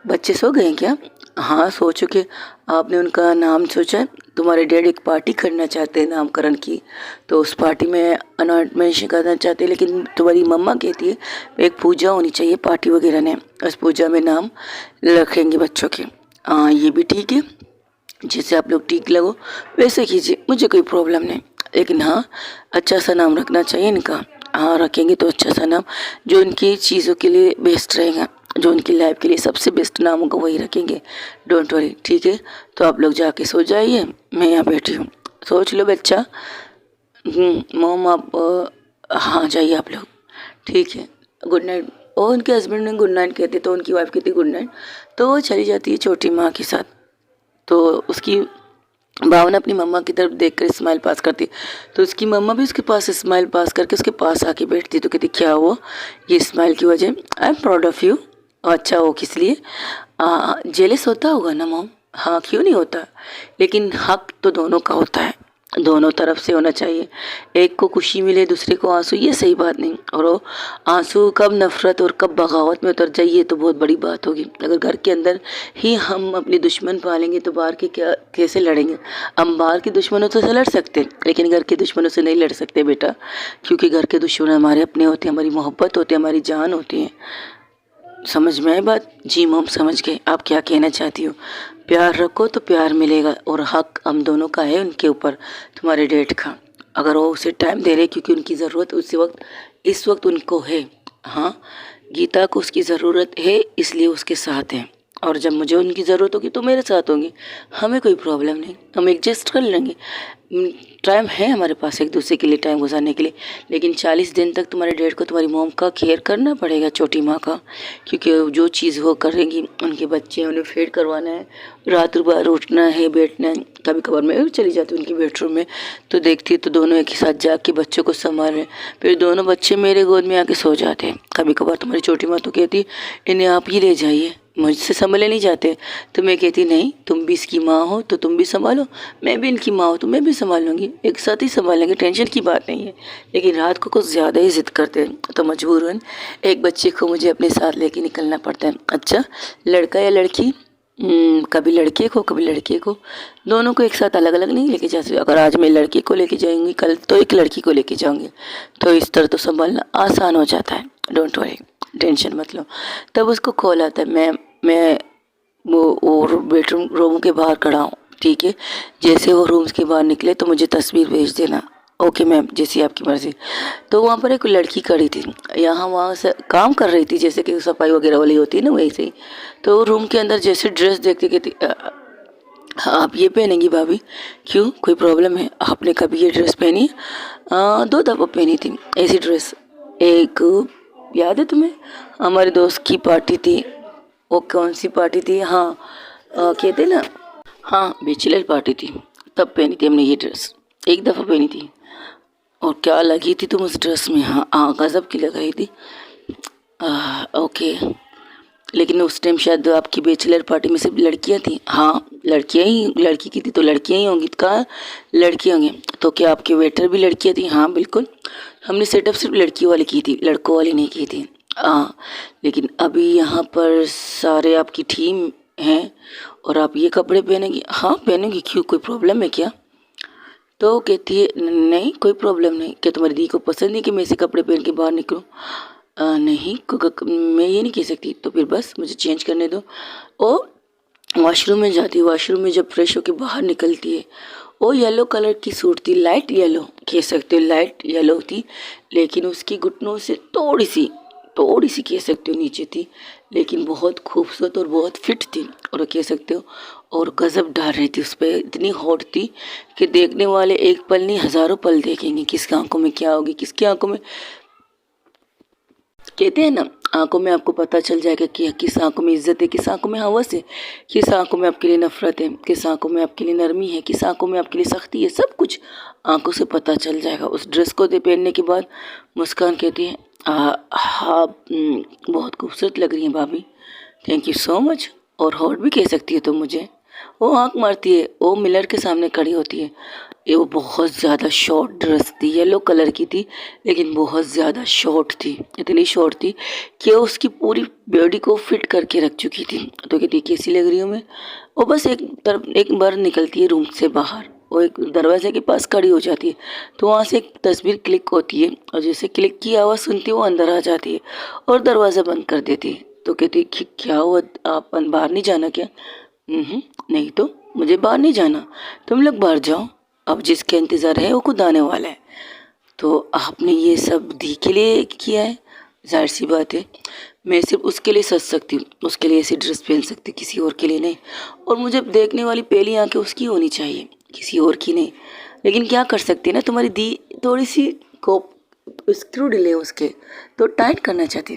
बच्चे सो गए हैं क्या? हाँ सो चुके। आपने उनका नाम सोचा है? तुम्हारे डैड एक पार्टी करना चाहते हैं नामकरण की, तो उस पार्टी में अनाउंसमेंट करना चाहते हैं, लेकिन तुम्हारी मम्मा कहती है एक पूजा होनी चाहिए पार्टी वगैरह ने, उस पूजा में नाम रखेंगे बच्चों के। हाँ ये भी ठीक है, जैसे आप लोग ठीक लगो वैसे कीजिए, मुझे कोई प्रॉब्लम नहीं, लेकिन हाँ अच्छा सा नाम रखना चाहिए इनका। हाँ रखेंगे तो अच्छा सा नाम, जो इनकी चीज़ों के लिए बेस्ट रहेगा, जो उनकी लाइफ के लिए सबसे बेस्ट नाम होगा वही रखेंगे, डोंट वरी, ठीक है? तो आप लोग जाके सो जाइए, मैं यहाँ बैठी हूँ, सोच लो बच्चा। मोम आप हाँ जाइए आप लोग, ठीक है, गुड नाइट। और उनके हस्बैंड ने गुड नाइट कहते, तो उनकी वाइफ कहती गुड नाइट, तो वो चली जाती है छोटी माँ के साथ। तो उसकी भावना अपनी मम्मा की तरफ देखकर स्माइल पास करती, तो उसकी मम्मा भी उसके पास स्माइल पास करके उसके पास आके बैठती। तो कहती क्या हुआ, ये स्माइल की वजह? I am proud of you. अच्छा वो किस लिए? जेलस होता होगा ना मॉम? हाँ क्यों नहीं होता, लेकिन हक तो दोनों का होता है, दोनों तरफ से होना चाहिए। एक को खुशी मिले दूसरे को आंसू, ये सही बात नहीं। और वो आंसू कब नफ़रत और कब बगावत में उतर जाए ये तो बहुत बड़ी बात होगी। अगर घर के अंदर ही हम अपने दुश्मन पालेंगे तो बाहर के क्या कैसे लड़ेंगे। हम बाहर के दुश्मनों से लड़ सकते हैं लेकिन घर के दुश्मनों से नहीं लड़ सकते बेटा, क्योंकि घर के दुश्मन हमारे अपने होते हैं, हमारी मोहब्बत होती है, हमारी जान होती है। समझ में आई बात? जी मम समझ गए आप क्या कहना चाहती हो। प्यार रखो तो प्यार मिलेगा और हक हम दोनों का है उनके ऊपर, तुम्हारे डेट का। अगर वो उसे टाइम दे रहे क्योंकि उनकी ज़रूरत उसी वक्त इस वक्त उनको है। हाँ, गीता को उसकी ज़रूरत है इसलिए उसके साथ है, और जब मुझे उनकी ज़रूरत होगी तो मेरे साथ होंगी। हमें कोई प्रॉब्लम नहीं, हम एडजस्ट कर लेंगे। टाइम है हमारे पास एक दूसरे के लिए टाइम गुजारने के लिए। लेकिन 40 दिन तक तुम्हारे डैड को तुम्हारी मॉम का केयर करना पड़ेगा, छोटी माँ का, क्योंकि जो चीज़ वो करेंगी उनके बच्चे हैं, उन्हें फीड करवाना है, रात भर उठना है, बैठना है। कभी कभार मैं भी चली जाती हूँ उनके बेडरूम में तो देखती है तो दोनों एक ही साथ जाके के बच्चों को संभाल रहे, फिर दोनों बच्चे मेरे गोद में आके सो जाते हैं। कभी कभार तुम्हारी छोटी माँ तो कहती इन्हें आप ही ले जाइए, मुझसे संभाले नहीं जाते। तो मैं कहती नहीं, तुम भी इसकी माँ हो तो तुम भी संभालो, मैं भी इनकी माँ हूँ तो मैं भी संभाल लूँगी, एक साथ ही संभालेंगे, टेंशन की बात नहीं है। लेकिन रात को कुछ ज़्यादा ही ज़िद करते हैं तो मजबूरन एक बच्चे को मुझे अपने साथ लेके निकलना पड़ता है। अच्छा, लड़का या लड़की? कभी लड़के को कभी लड़के को, दोनों को एक साथ अलग अलग नहीं लेके जा सकते। अगर आज मैं लड़के को लेके जाऊँगी कल तो एक लड़की को लेके जाऊँगी, तो इस तरह तो संभालना आसान हो जाता है। डोंट वरी, टेंशन मत लो। तब उसको कॉल आता है, मैं वो और बेडरूम रूम के बाहर खड़ा हूँ, ठीक है। जैसे वो रूम्स के बाहर निकले तो मुझे तस्वीर भेज देना। ओके मैम, जैसी आपकी मर्ज़ी। तो वहाँ पर एक लड़की खड़ी थी, यहाँ वहाँ से काम कर रही थी, जैसे कि सफाई वगैरह वाली होती है ना वैसे ही। तो रूम के अंदर जैसे ड्रेस देखती कहती हाँ, आप ये पहनेंगी भाभी? क्यों, कोई प्रॉब्लम है? आपने कभी ये ड्रेस पहनी है? 2 दफ़ा पहनी थी ऐसी ड्रेस। एक याद है तुम्हें, हमारे दोस्त की पार्टी थी, वो कौन सी पार्टी थी? हाँ, कहते ना, हाँ बैचलर पार्टी थी, तब पहनी थी हमने ये ड्रेस, एक दफ़ा पहनी थी। और क्या लगी थी तुम उस ड्रेस में? हाँ हाँ, गज़ब की लगाई थी। ओके, लेकिन उस टाइम शायद आपकी बैचलर पार्टी में सिर्फ लड़कियां थी। हाँ, लड़कियां ही, लड़की की थी तो लड़कियां ही होंगी। कहाँ लड़कियां होंगी? तो क्या आपके वेटर भी लड़कियां थी? हाँ बिल्कुल, हमने सेटअप सिर्फ लड़कियों वाली की थी, लड़कों वाली नहीं की थी। हाँ, लेकिन अभी यहाँ पर सारे आपकी टीम हैं और आप ये कपड़े पहनेंगी? हाँ पहनेंगी, क्यों, कोई प्रॉब्लम है क्या? तो कहती है नहीं कोई प्रॉब्लम नहीं। क्या तुम्हारी दी को पसंद नहीं कि मैं ऐसे कपड़े पहन के बाहर निकलूँ? नहीं मैं ये नहीं कह सकती। तो फिर बस मुझे चेंज करने दो। ओ वॉशरूम में जाती है, वॉशरूम में जब फ्रेश होके बाहर निकलती है, वो येलो कलर की सूट थी, लाइट येलो कह सकते हो, लाइट येलो थी, लेकिन उसकी घुटनों से थोड़ी सी कह सकते हो नीचे थी, लेकिन बहुत खूबसूरत और बहुत फिट थी, और कह सकते हो और गजब डाल रही थी उस पर, इतनी हॉट थी कि देखने वाले एक पल नहीं हज़ारों पल देखेंगे किसकी आंखों में क्या होगी, किसकी आंखों में, कहते हैं ना, आंखों में आपको पता चल जाएगा कि किस आंखों में इज्जत है, किस आंखों में हवस है, किस आंखों में आपके लिए नफरत है, किस आंखों में आपके लिए नरमी है, किस आंखों में आपके लिए सख्ती है, सब कुछ आंखों से पता चल जाएगा। उस ड्रेस को पहनने के बाद मुस्कान कहती है हाँ बहुत खूबसूरत लग रही हैं भाभी, थैंक यू सो मच। और हॉट भी कह सकती है तुम मुझे। वो आँख मारती है, वो मिरर के सामने खड़ी होती है। ये वो बहुत ज़्यादा शॉर्ट ड्रेस थी, येलो कलर की थी, लेकिन बहुत ज़्यादा शॉर्ट थी, इतनी शॉर्ट थी कि वो उसकी पूरी बॉडी को फिट करके रख चुकी थी। तो कहती कैसी लग रही हूँ मैं? वो बस एक बार निकलती है रूम से बाहर, वो एक दरवाजे के पास खड़ी हो जाती है, तो वहाँ से एक तस्वीर क्लिक होती है, और जैसे क्लिक की आवाज़ सुनती है वो अंदर आ जाती है और दरवाज़ा बंद कर देती है। तो कहती है कि क्या हुआ, आप बाहर नहीं जाना क्या? नहीं तो मुझे बाहर नहीं जाना, तुम लोग बाहर जाओ, अब जिसका इंतज़ार है वो खुद आने वाला है। तो आपने ये सब दी के लिए किया है, जाहिर सी बात है मैं सिर्फ उसके लिए सज सकती हूँ, उसके लिए ऐसी ड्रेस पहन सकती, किसी और के लिए नहीं। और मुझे देखने वाली पहली आंखें उसकी होनी चाहिए, किसी और की नहीं। लेकिन क्या कर सकती है ना, तुम्हारी दी थोड़ी सी को स्क्रू ढीले उसके, तो टाइट करना चाहती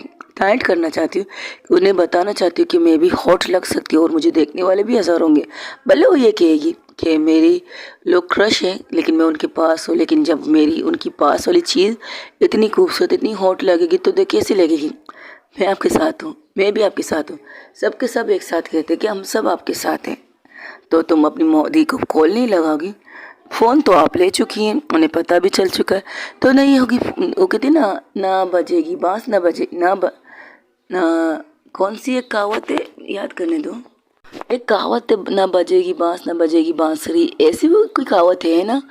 हूँ, उन्हें बताना चाहती हूँ कि मैं भी हॉट लग सकती हूँ और मुझे देखने वाले भी हज़ार होंगे। भले वो ये कहेगी कि मेरी लोग क्रश है लेकिन मैं उनके पास हूँ, लेकिन जब मेरी उनकी पास वाली चीज़ इतनी खूबसूरत इतनी हॉट लगेगी तो देख कैसी लगेगी। मैं आपके साथ हूँ, मैं भी आपके साथ हूँ, सबके सब एक साथ कहते हैं कि हम सब आपके साथ हैं। तो तुम अपनी मोदी को कॉल नहीं लगाओगी? फ़ोन तो आप ले चुकी हैं, उन्हें पता भी चल चुका है, तो नहीं होगी। वो कहती ना, ना बजेगी बाँस ना बजे ना, कौन सी एक कहावत है, याद करने दो। एक कहावत है, ना बजेगी बाँस ना बजेगी बांसुरी, ऐसी वो कोई कहावत है ना।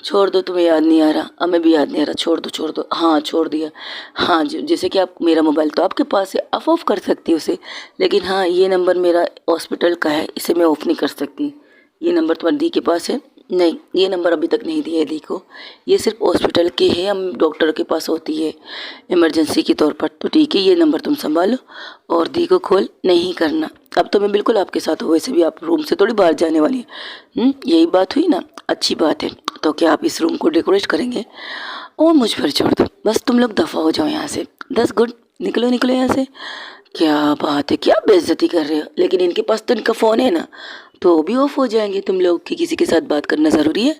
छोड़ दो, तुम्हें याद नहीं आ रहा, हमें भी याद नहीं आ रहा, छोड़ दो, हाँ छोड़ दिया। हाँ जैसे कि आप, मेरा मोबाइल तो आपके पास है, आप ऑफ कर सकती हो उसे, लेकिन हाँ ये नंबर मेरा हॉस्पिटल का है, इसे मैं ऑफ नहीं कर सकती। ये नंबर तुम्हारी दी के पास है? नहीं, ये नंबर अभी तक नहीं दिया है दी को, ये सिर्फ हॉस्पिटल के है, हम डॉक्टर के पास होती है इमरजेंसी के तौर पर। तो ठीक है, ये नंबर तुम संभालो और दी को कॉल नहीं करना। अब तो मैं बिल्कुल आपके साथ हूँ, वैसे भी आप रूम से थोड़ी बाहर जाने वाली है। यही बात हुई ना, अच्छी बात है। तो क्या आप इस रूम को डेकोरेट करेंगे और मुझ पर छोड़ दो, बस तुम लोग दफ़ा हो जाओ यहाँ से। दस गुड, निकलो निकलो यहाँ से। क्या बात है, क्या बेइज्जती कर रहे हो, लेकिन इनके पास तो इनका फ़ोन है ना, तो वो भी ऑफ हो जाएंगे। तुम लोग की किसी के साथ बात करना ज़रूरी है?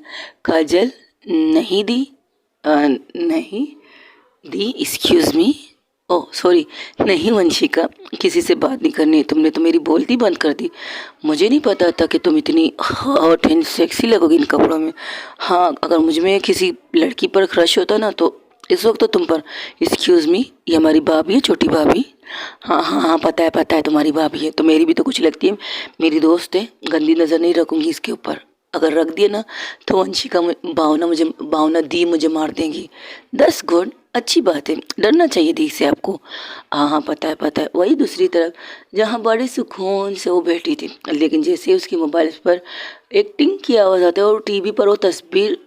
काजल, नहीं दी, नहीं दी, एक्सक्यूज़ मी, ओह सॉरी, नहीं वंशिका, किसी से बात नहीं करनी। तुमने तो मेरी बोलती बंद कर दी। मुझे नहीं पता था कि तुम इतनी हॉट एंड सेक्सी लगोगी इन कपड़ों में। हाँ, अगर मुझ में किसी लड़की पर क्रश होता ना तो इस वक्त तो तुम पर। एक्सक्यूज़ मी, ये हमारी भाभी है, छोटी भाभी। हाँ हाँ हाँ, पता है तुम्हारी भाभी है, तो मेरी भी तो कुछ लगती है, मेरी दोस्त है। गंदी नज़र नहीं रखूँगी इसके ऊपर, अगर रख दिए ना तो वंशिका भावना दी मुझे मार देंगी। दस गुड, अच्छी बात है, डरना चाहिए दी से आपको। हाँ हाँ, पता है, वही दूसरी तरफ जहाँ बड़े सुकून से वो बैठी थी, लेकिन जैसे उसकी मोबाइल पर एक्टिंग की आवाज़ आती है और टीवी पर वो तस्वीर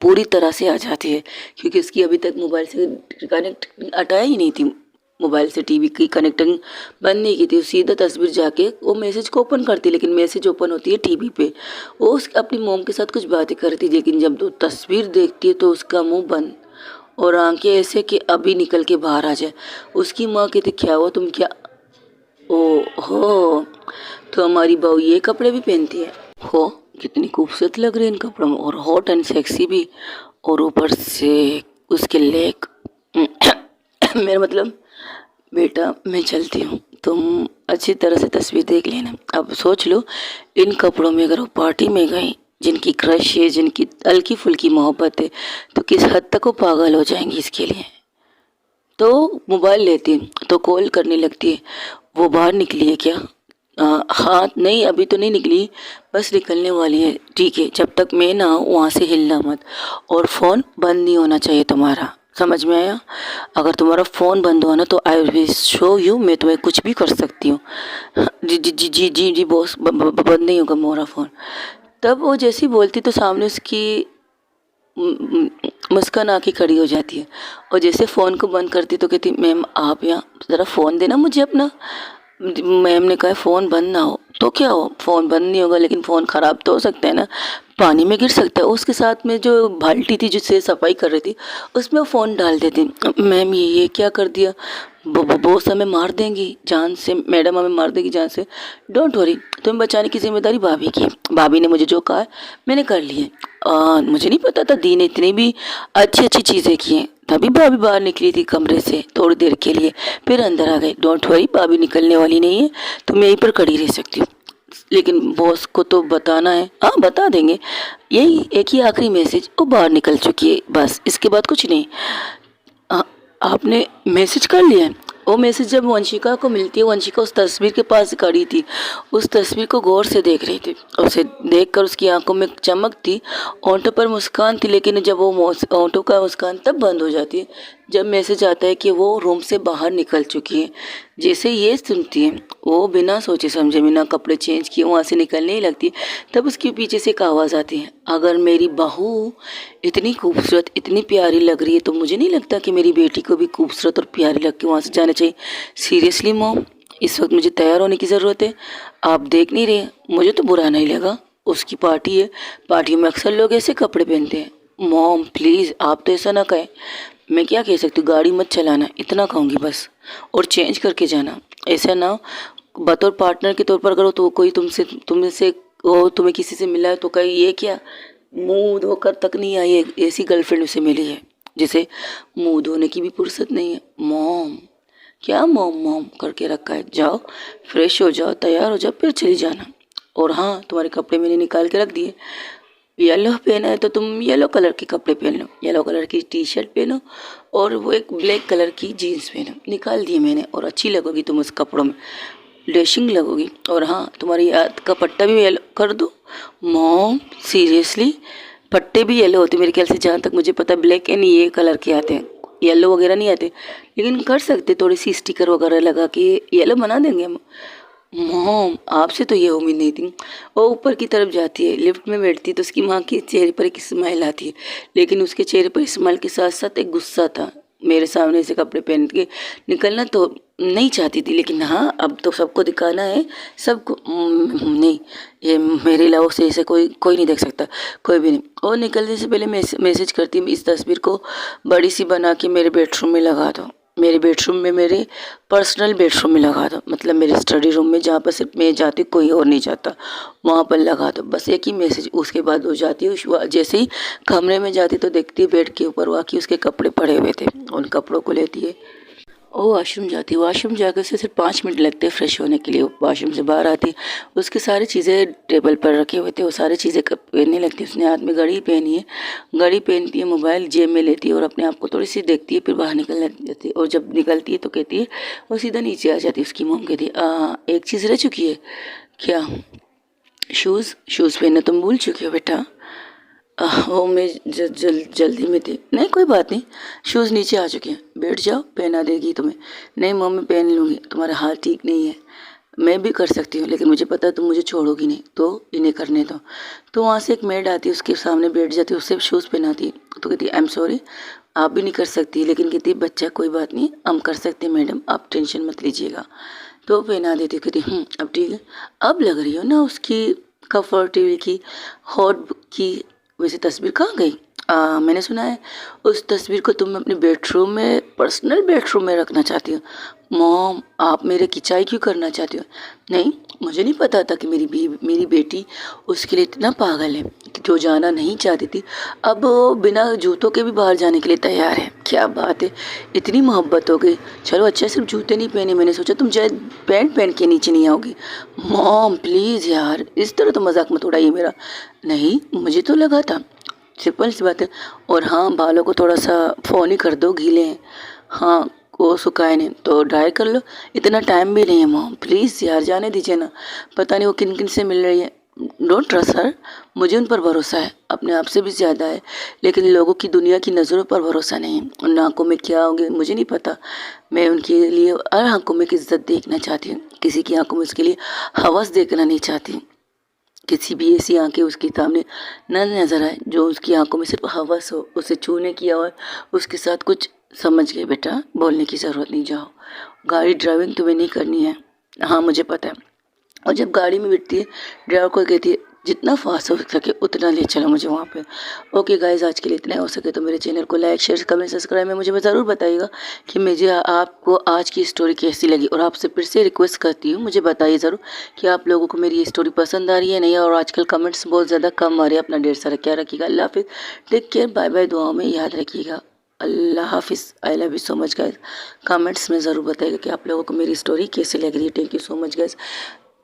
पूरी तरह से आ जाती है, क्योंकि उसकी अभी तक मोबाइल से कनेक्ट हटाया ही नहीं थी, मोबाइल से टीवी की कनेक्टिंग बंद नहीं की थी। सीधा तस्वीर जाके वो मैसेज को ओपन करती, लेकिन मैसेज ओपन होती है टीवी पे। वो अपनी मोम के साथ कुछ बातें करती, लेकिन जब वो तस्वीर देखती है तो उसका मुंह बंद और आंखें ऐसे कि अभी निकल के बाहर आ जाए। उसकी माँ कहती, क्या हुआ, तुम क्या, ओ हो, तो हमारी बहू ये कपड़े भी पहनती है हो, कितनी खूबसूरत लग रही है इन कपड़ों में, और हॉट एंड सेक्सी भी, और ऊपर से उसके लेग। मेरा मतलब, बेटा मैं चलती हूँ, तुम अच्छी तरह से तस्वीर देख लेना। अब सोच लो, इन कपड़ों में अगर वो पार्टी में गई, जिनकी क्रश है, जिनकी हल्की फुल्की मोहब्बत है, तो किस हद तक वो पागल हो जाएंगी इसके लिए। तो मोबाइल लेती है तो कॉल करने लगती है। वो बाहर निकली है क्या? हाँ, नहीं अभी तो नहीं निकली, बस निकलने वाली है। ठीक है, जब तक मैं ना आऊँ वहाँ से हिलना मत, और फ़ोन बंद नहीं होना चाहिए तुम्हारा, समझ में आया? अगर तुम्हारा फ़ोन बंद हुआ ना तो आई विल शो यू, मैं तुम्हें कुछ भी कर सकती हूँ। हाँ, जी जी जी जी जी जी बॉस, बंद नहीं होगा मेरा फ़ोन। तब वो जैसी बोलती तो सामने उसकी मुस्कान आके खड़ी हो जाती है, और जैसे फ़ोन को बंद करती तो कहती, मैम आप यहाँ ज़रा फ़ोन देना मुझे अपना। मैम ने कहा फ़ोन बंद ना हो तो क्या हो, फ़ोन बंद नहीं होगा लेकिन फ़ोन ख़राब तो हो सकता है ना, पानी में गिर सकता है। उसके साथ में जो बाल्टी थी जिससे सफाई कर रही थी, उसमें वो फ़ोन डाल देती। मैम ये क्या कर दिया, बॉस हमें मार देंगी जान से, मैडम हमें मार देगी जान से। डोंट वरी, तुम्हें बचाने की जिम्मेदारी भाभी की है। भाभी ने मुझे जो कहा है मैंने कर लिया है। मुझे नहीं पता था दी ने इतनी भी अच्छी अच्छी चीज़ें की हैं। तभी भाभी बाहर निकली थी कमरे से थोड़ी देर के लिए, फिर अंदर आ गई। डोंट वरी, भाभी निकलने वाली नहीं है, तुम यहीं पर खड़ी रह सकती हो, लेकिन बॉस को तो बताना है। हाँ बता देंगे, यही एक ही आखिरी मैसेज, वो बाहर निकल चुकी है, बस इसके बाद कुछ नहीं। आ, आपने मैसेज कर लिया है? वो मैसेज जब वंशिका को मिलती है, वंशिका उस तस्वीर के पास खड़ी थी, उस तस्वीर को गौर से देख रही थी। उसे देखकर उसकी आंखों में चमक थी, होंठों पर मुस्कान थी, लेकिन जब वो होंठों का मुस्कान तब बंद हो जाती है जब मैसेज आता है कि वो रूम से बाहर निकल चुकी है। जैसे ये सुनती है, वो बिना सोचे समझे, बिना कपड़े चेंज किए वहाँ से निकलने ही लगती है। तब उसके पीछे से एक आवाज़ आती है, अगर मेरी बहू इतनी खूबसूरत इतनी प्यारी लग रही है तो मुझे नहीं लगता कि मेरी बेटी को भी खूबसूरत और प्यारी लग के वहाँ से जाना चाहिए। सीरियसली मॉम, इस वक्त मुझे तैयार होने की ज़रूरत है। आप देख नहीं रहे, मुझे तो बुरा नहीं लगा, उसकी पार्टी है, पार्टी में अक्सर लोग ऐसे कपड़े पहनते हैं। मॉम प्लीज़ आप तो ऐसा ना कहें। मैं क्या कह सकती हूँ, गाड़ी मत चलाना, इतना कहूँगी बस, और चेंज करके जाना। ऐसा ना हो बतौर पार्टनर के तौर पर करो तो कोई तुमसे वो तुम्हें किसी से मिला है तो कहीं ये क्या मुंह धोकर तक नहीं आई है, ऐसी गर्लफ्रेंड उसे मिली है जिसे मुंह धोने की भी फुर्सत नहीं है। मॉम, क्या मॉम मॉम करके रखा है, जाओ फ्रेश हो जाओ, तैयार हो जाओ, फिर चली जाना। और हाँ, तुम्हारे कपड़े मैंने निकाल के रख दिए, येलो पहना है तो तुम येलो कलर के कपड़े पहन लो, येलो कलर की टी शर्ट पहनो और वो एक ब्लैक कलर की जीन्स पहनो। निकाल दिए मैंने, और अच्छी लगोगी तुम उस कपड़ों में, डैशिंग लगोगी। और हाँ, तुम्हारी याद का पट्टा भी येलो कर दो। मॉम सीरियसली, पट्टे भी येलो होते मेरे ख्याल से, जहाँ तक मुझे पता ब्लैक एंड ये कलर के आते हैं, येलो वगैरह नहीं आते। लेकिन कर सकते, थोड़ी सी स्टिकर वगैरह लगा के येलो बना देंगे हम। मॉम आपसे तो ये उम्मीद नहीं थी। वो ऊपर की तरफ जाती है, लिफ्ट में बैठती है, तो उसकी माँ के चेहरे पर एक स्माइल आती है, लेकिन उसके चेहरे पर स्माइल के साथ साथ एक गुस्सा था। मेरे सामने से कपड़े पहन के निकलना तो नहीं चाहती थी, लेकिन हाँ अब तो सबको दिखाना है, सबको नहीं, ये मेरे अलावा से ऐसे कोई कोई नहीं देख सकता, कोई भी नहीं। और निकलने से पहले मैसेज करती हूँ, इस तस्वीर को बड़ी सी बना के मेरे बेडरूम में लगा दो, मेरे बेडरूम में, मेरे पर्सनल बेडरूम में लगा दो, मतलब मेरे स्टडी रूम में, जहाँ पर सिर्फ मैं जाती हूँ, कोई और नहीं जाता, वहाँ पर लगा दो। बस एक ही मैसेज। उसके बाद वो जाती है, जैसे ही कमरे में जाती तो देखती है बेड के ऊपर वाकई उसके कपड़े पड़े हुए थे। उन कपड़ों को लेती है, वो वॉशरूम जाती है, वॉशरूम जाकर उसे सिर्फ 5 मिनट लगते हैं फ्रेश होने के लिए। वो वॉशरूम से बाहर आती है, उसकी सारी चीज़ें टेबल पर रखे हुए थे, वो सारी चीज़ें पहनने लगती है। उसने हाथ में घड़ी पहनी है, घड़ी पहनती है, मोबाइल जेब में लेती है और अपने आप को थोड़ी सी देखती है, फिर बाहर निकल जाती है। और जब निकलती है तो कहती है, वो सीधा नीचे आ जाती है। उसकी मोम कहती है, एक चीज़ रह चुकी है क्या? शूज़, शूज़ पहनना तुम भूल चुकी हो बेटा। वो मैं जल्दी में थी। नहीं कोई बात नहीं, शूज़ नीचे आ चुके हैं, बैठ जाओ, पहना देगी तुम्हें। नहीं मम्मी पहन लूँगी, तुम्हारा हाल ठीक नहीं है। मैं भी कर सकती हूँ, लेकिन मुझे पता है तुम मुझे छोड़ोगी नहीं, तो इन्हें करने दो। तो वहाँ से एक मेड आती है, उसके सामने बैठ जाती है, उससे शूज़ पहनाती है। तो कहती है आई एम सॉरी, आप भी नहीं कर सकती। लेकिन कहती है बच्चा कोई बात नहीं, हम कर सकते हैं मैडम, आप टेंशन मत लीजिएगा। तो पहना देती है। कहती अब ठीक है। अब लग रही हो ना उसकी कंफर्टेबल की, हॉट की। वैसे तस्वीर कहाँ गई? मैंने सुना है उस तस्वीर को तुम अपने बेडरूम में, पर्सनल बेडरूम में रखना चाहती हो। मॉम आप मेरे खिंचाई क्यों करना चाहती हो? नहीं, मुझे नहीं पता था कि मेरी बेटी उसके लिए इतना पागल है कि जो जाना नहीं चाहती थी, अब वो बिना जूतों के भी बाहर जाने के लिए तैयार है। क्या बात है, इतनी मोहब्बत हो गई। चलो अच्छा सिर्फ जूते नहीं पहने, मैंने सोचा तुम शायद पैंट पहन के नीचे नहीं आओगी। मॉम प्लीज़ यार, इस तरह तो मजाक मत उड़ाइए मेरा। नहीं मुझे तो लगा था, सिंपल सी बात है। और हाँ, बालों को थोड़ा सा फ़ोन ही कर दो, गीले हैं। हाँ, वो सुखाए नहीं तो ड्राई कर लो, इतना टाइम भी नहीं है मॉम, प्लीज़ यार जाने दीजिए ना। पता नहीं वो किन किन से मिल रही है। डोंट ट्रस्ट सर, मुझे उन पर भरोसा है, अपने आप से भी ज़्यादा है, लेकिन लोगों की, दुनिया की नज़रों पर भरोसा नहीं है। उन आँखों में क्या होगी मुझे नहीं पता। मैं उनके लिए हर आँखों में इज्जत देखना चाहती हूँ, किसी की आँखों में उसके लिए हवस देखना नहीं चाहती। किसी भी ऐसी आंखें उसके सामने न नजर आए जो उसकी आंखों में सिर्फ हवस हो, उसे छूने की और उसके साथ कुछ। समझ गए बेटा, बोलने की ज़रूरत नहीं, जाओ। गाड़ी ड्राइविंग तुम्हें नहीं करनी है, हाँ मुझे पता है। और जब गाड़ी में बैठती है, ड्राइवर को कहती है जितना फास्ट हो सके उतना ले चलो मुझे वहाँ पे। ओके गाइज, आज के लिए इतना ही। हो सके तो मेरे चैनल को लाइक, शेयर, कमेंट, सब्सक्राइब में मुझे ज़रूर बताइएगा कि मुझे आपको आज की स्टोरी कैसी लगी। और आपसे फिर से रिक्वेस्ट करती हूँ, मुझे बताइए ज़रूर कि आप लोगों को मेरी ये स्टोरी पसंद आ रही है नहीं। और आजकल कमेंट्स बहुत ज़्यादा कम आ रहे हैं। अपना ढेर सारा ख्याल रखिएगा। अल्लाह हाफिज़, टेक केयर, बाय बाय, दुआओं में याद रखिएगा। अल्लाह हाफिज़, आई love you so much guys. Comments में ज़रूर बताइएगा कि आप लोगों को मेरी स्टोरी कैसी लग रही है। Thank you so much guys,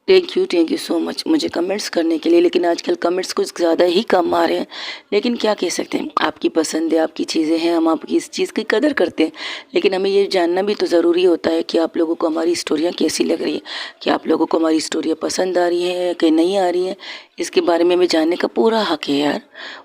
thank you so much मुझे कमेंट्स करने के लिए। लेकिन आजकल कमेंट्स कुछ ज़्यादा ही कम आ रहे हैं, लेकिन क्या कह सकते हैं, आपकी पसंद है, आपकी चीज़ें हैं, हम आपकी इस चीज़ की कदर करते हैं। लेकिन हमें ये जानना भी तो ज़रूरी होता है कि आप लोगों को हमारी स्टोरियाँ कैसी लग रही है, कि आप लोगों को हमारी स्टोरियाँ पसंद आ रही हैं कि नहीं आ रही हैं। इसके बारे में हमें जानने का पूरा हक है यार।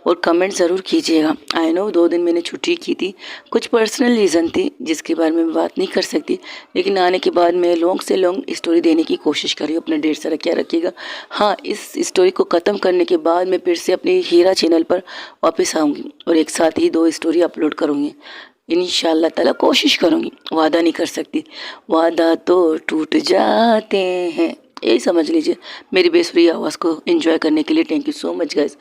और कमेंट ज़रूर कीजिएगा। आई नो 2 दिन मैंने छुट्टी की थी, कुछ पर्सनल रीज़न थी जिसके बारे में बात नहीं कर सकती, लेकिन आने के बाद मैं लॉन्ग से लॉन्ग स्टोरी देने की कोशिश कर रही हूँ। अपना ढेर सारा क्या रखिएगा। हाँ, इस स्टोरी को ख़त्म करने के बाद मैं फिर से अपने हीरा चैनल पर वापस आऊँगी और एक साथ ही 2 स्टोरी अपलोड करूँगी इंशाल्लाह ताला। कोशिश करूँगी, वादा नहीं कर सकती, वादा तो टूट जाते हैं, यही समझ लीजिए। मेरी बेसुरी आवाज़ को एंजॉय करने के लिए thank you so much guys.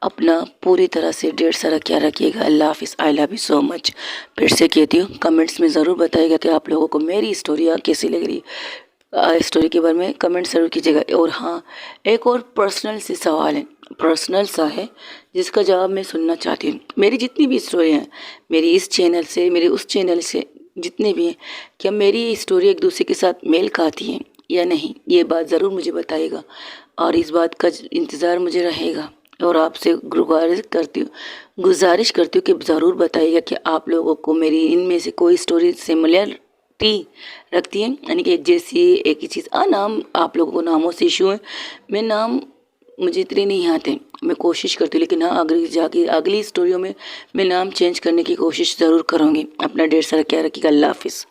अपना पूरी तरह से ढेर सारा क्या रखिएगा। अल्लाह हाफिज़, आई लव यू सो मच। फिर से कहती हूँ, कमेंट्स में ज़रूर बताइएगा कि आप लोगों को मेरी स्टोरी कैसी लग रही है। स्टोरी के बारे में कमेंट ज़रूर कीजिएगा। और हाँ, एक और पर्सनल से सवाल है, पर्सनल सा है, जिसका जवाब मैं सुनना चाहती हूँ। मेरी जितनी भी स्टोरी हैं, मेरी इस चैनल से, मेरे उस चैनल से, जितने भी हैं, क्या मेरी स्टोरी एक दूसरे के साथ मेल खाती हैं या नहीं, ये बात ज़रूर मुझे बताइएगा। और इस बात का इंतज़ार मुझे रहेगा। और आपसे गुजारिश करती हूँ कि ज़रूर बताइएगा कि आप लोगों को मेरी इनमें से कोई स्टोरी सिमिलरिटी रखती है, यानी कि एक जैसी एक ही चीज़। नाम आप लोगों को नामों से इशू है, मैं नाम मुझे इतने नहीं आते, मैं कोशिश करती हूँ, लेकिन हाँ अगली जाके अगली स्टोरियों में मैं नाम चेंज करने की कोशिश ज़रूर करूँगी। अपना ढेर सारा ख्याल रखिएगा। अल्लाह हाफिज़।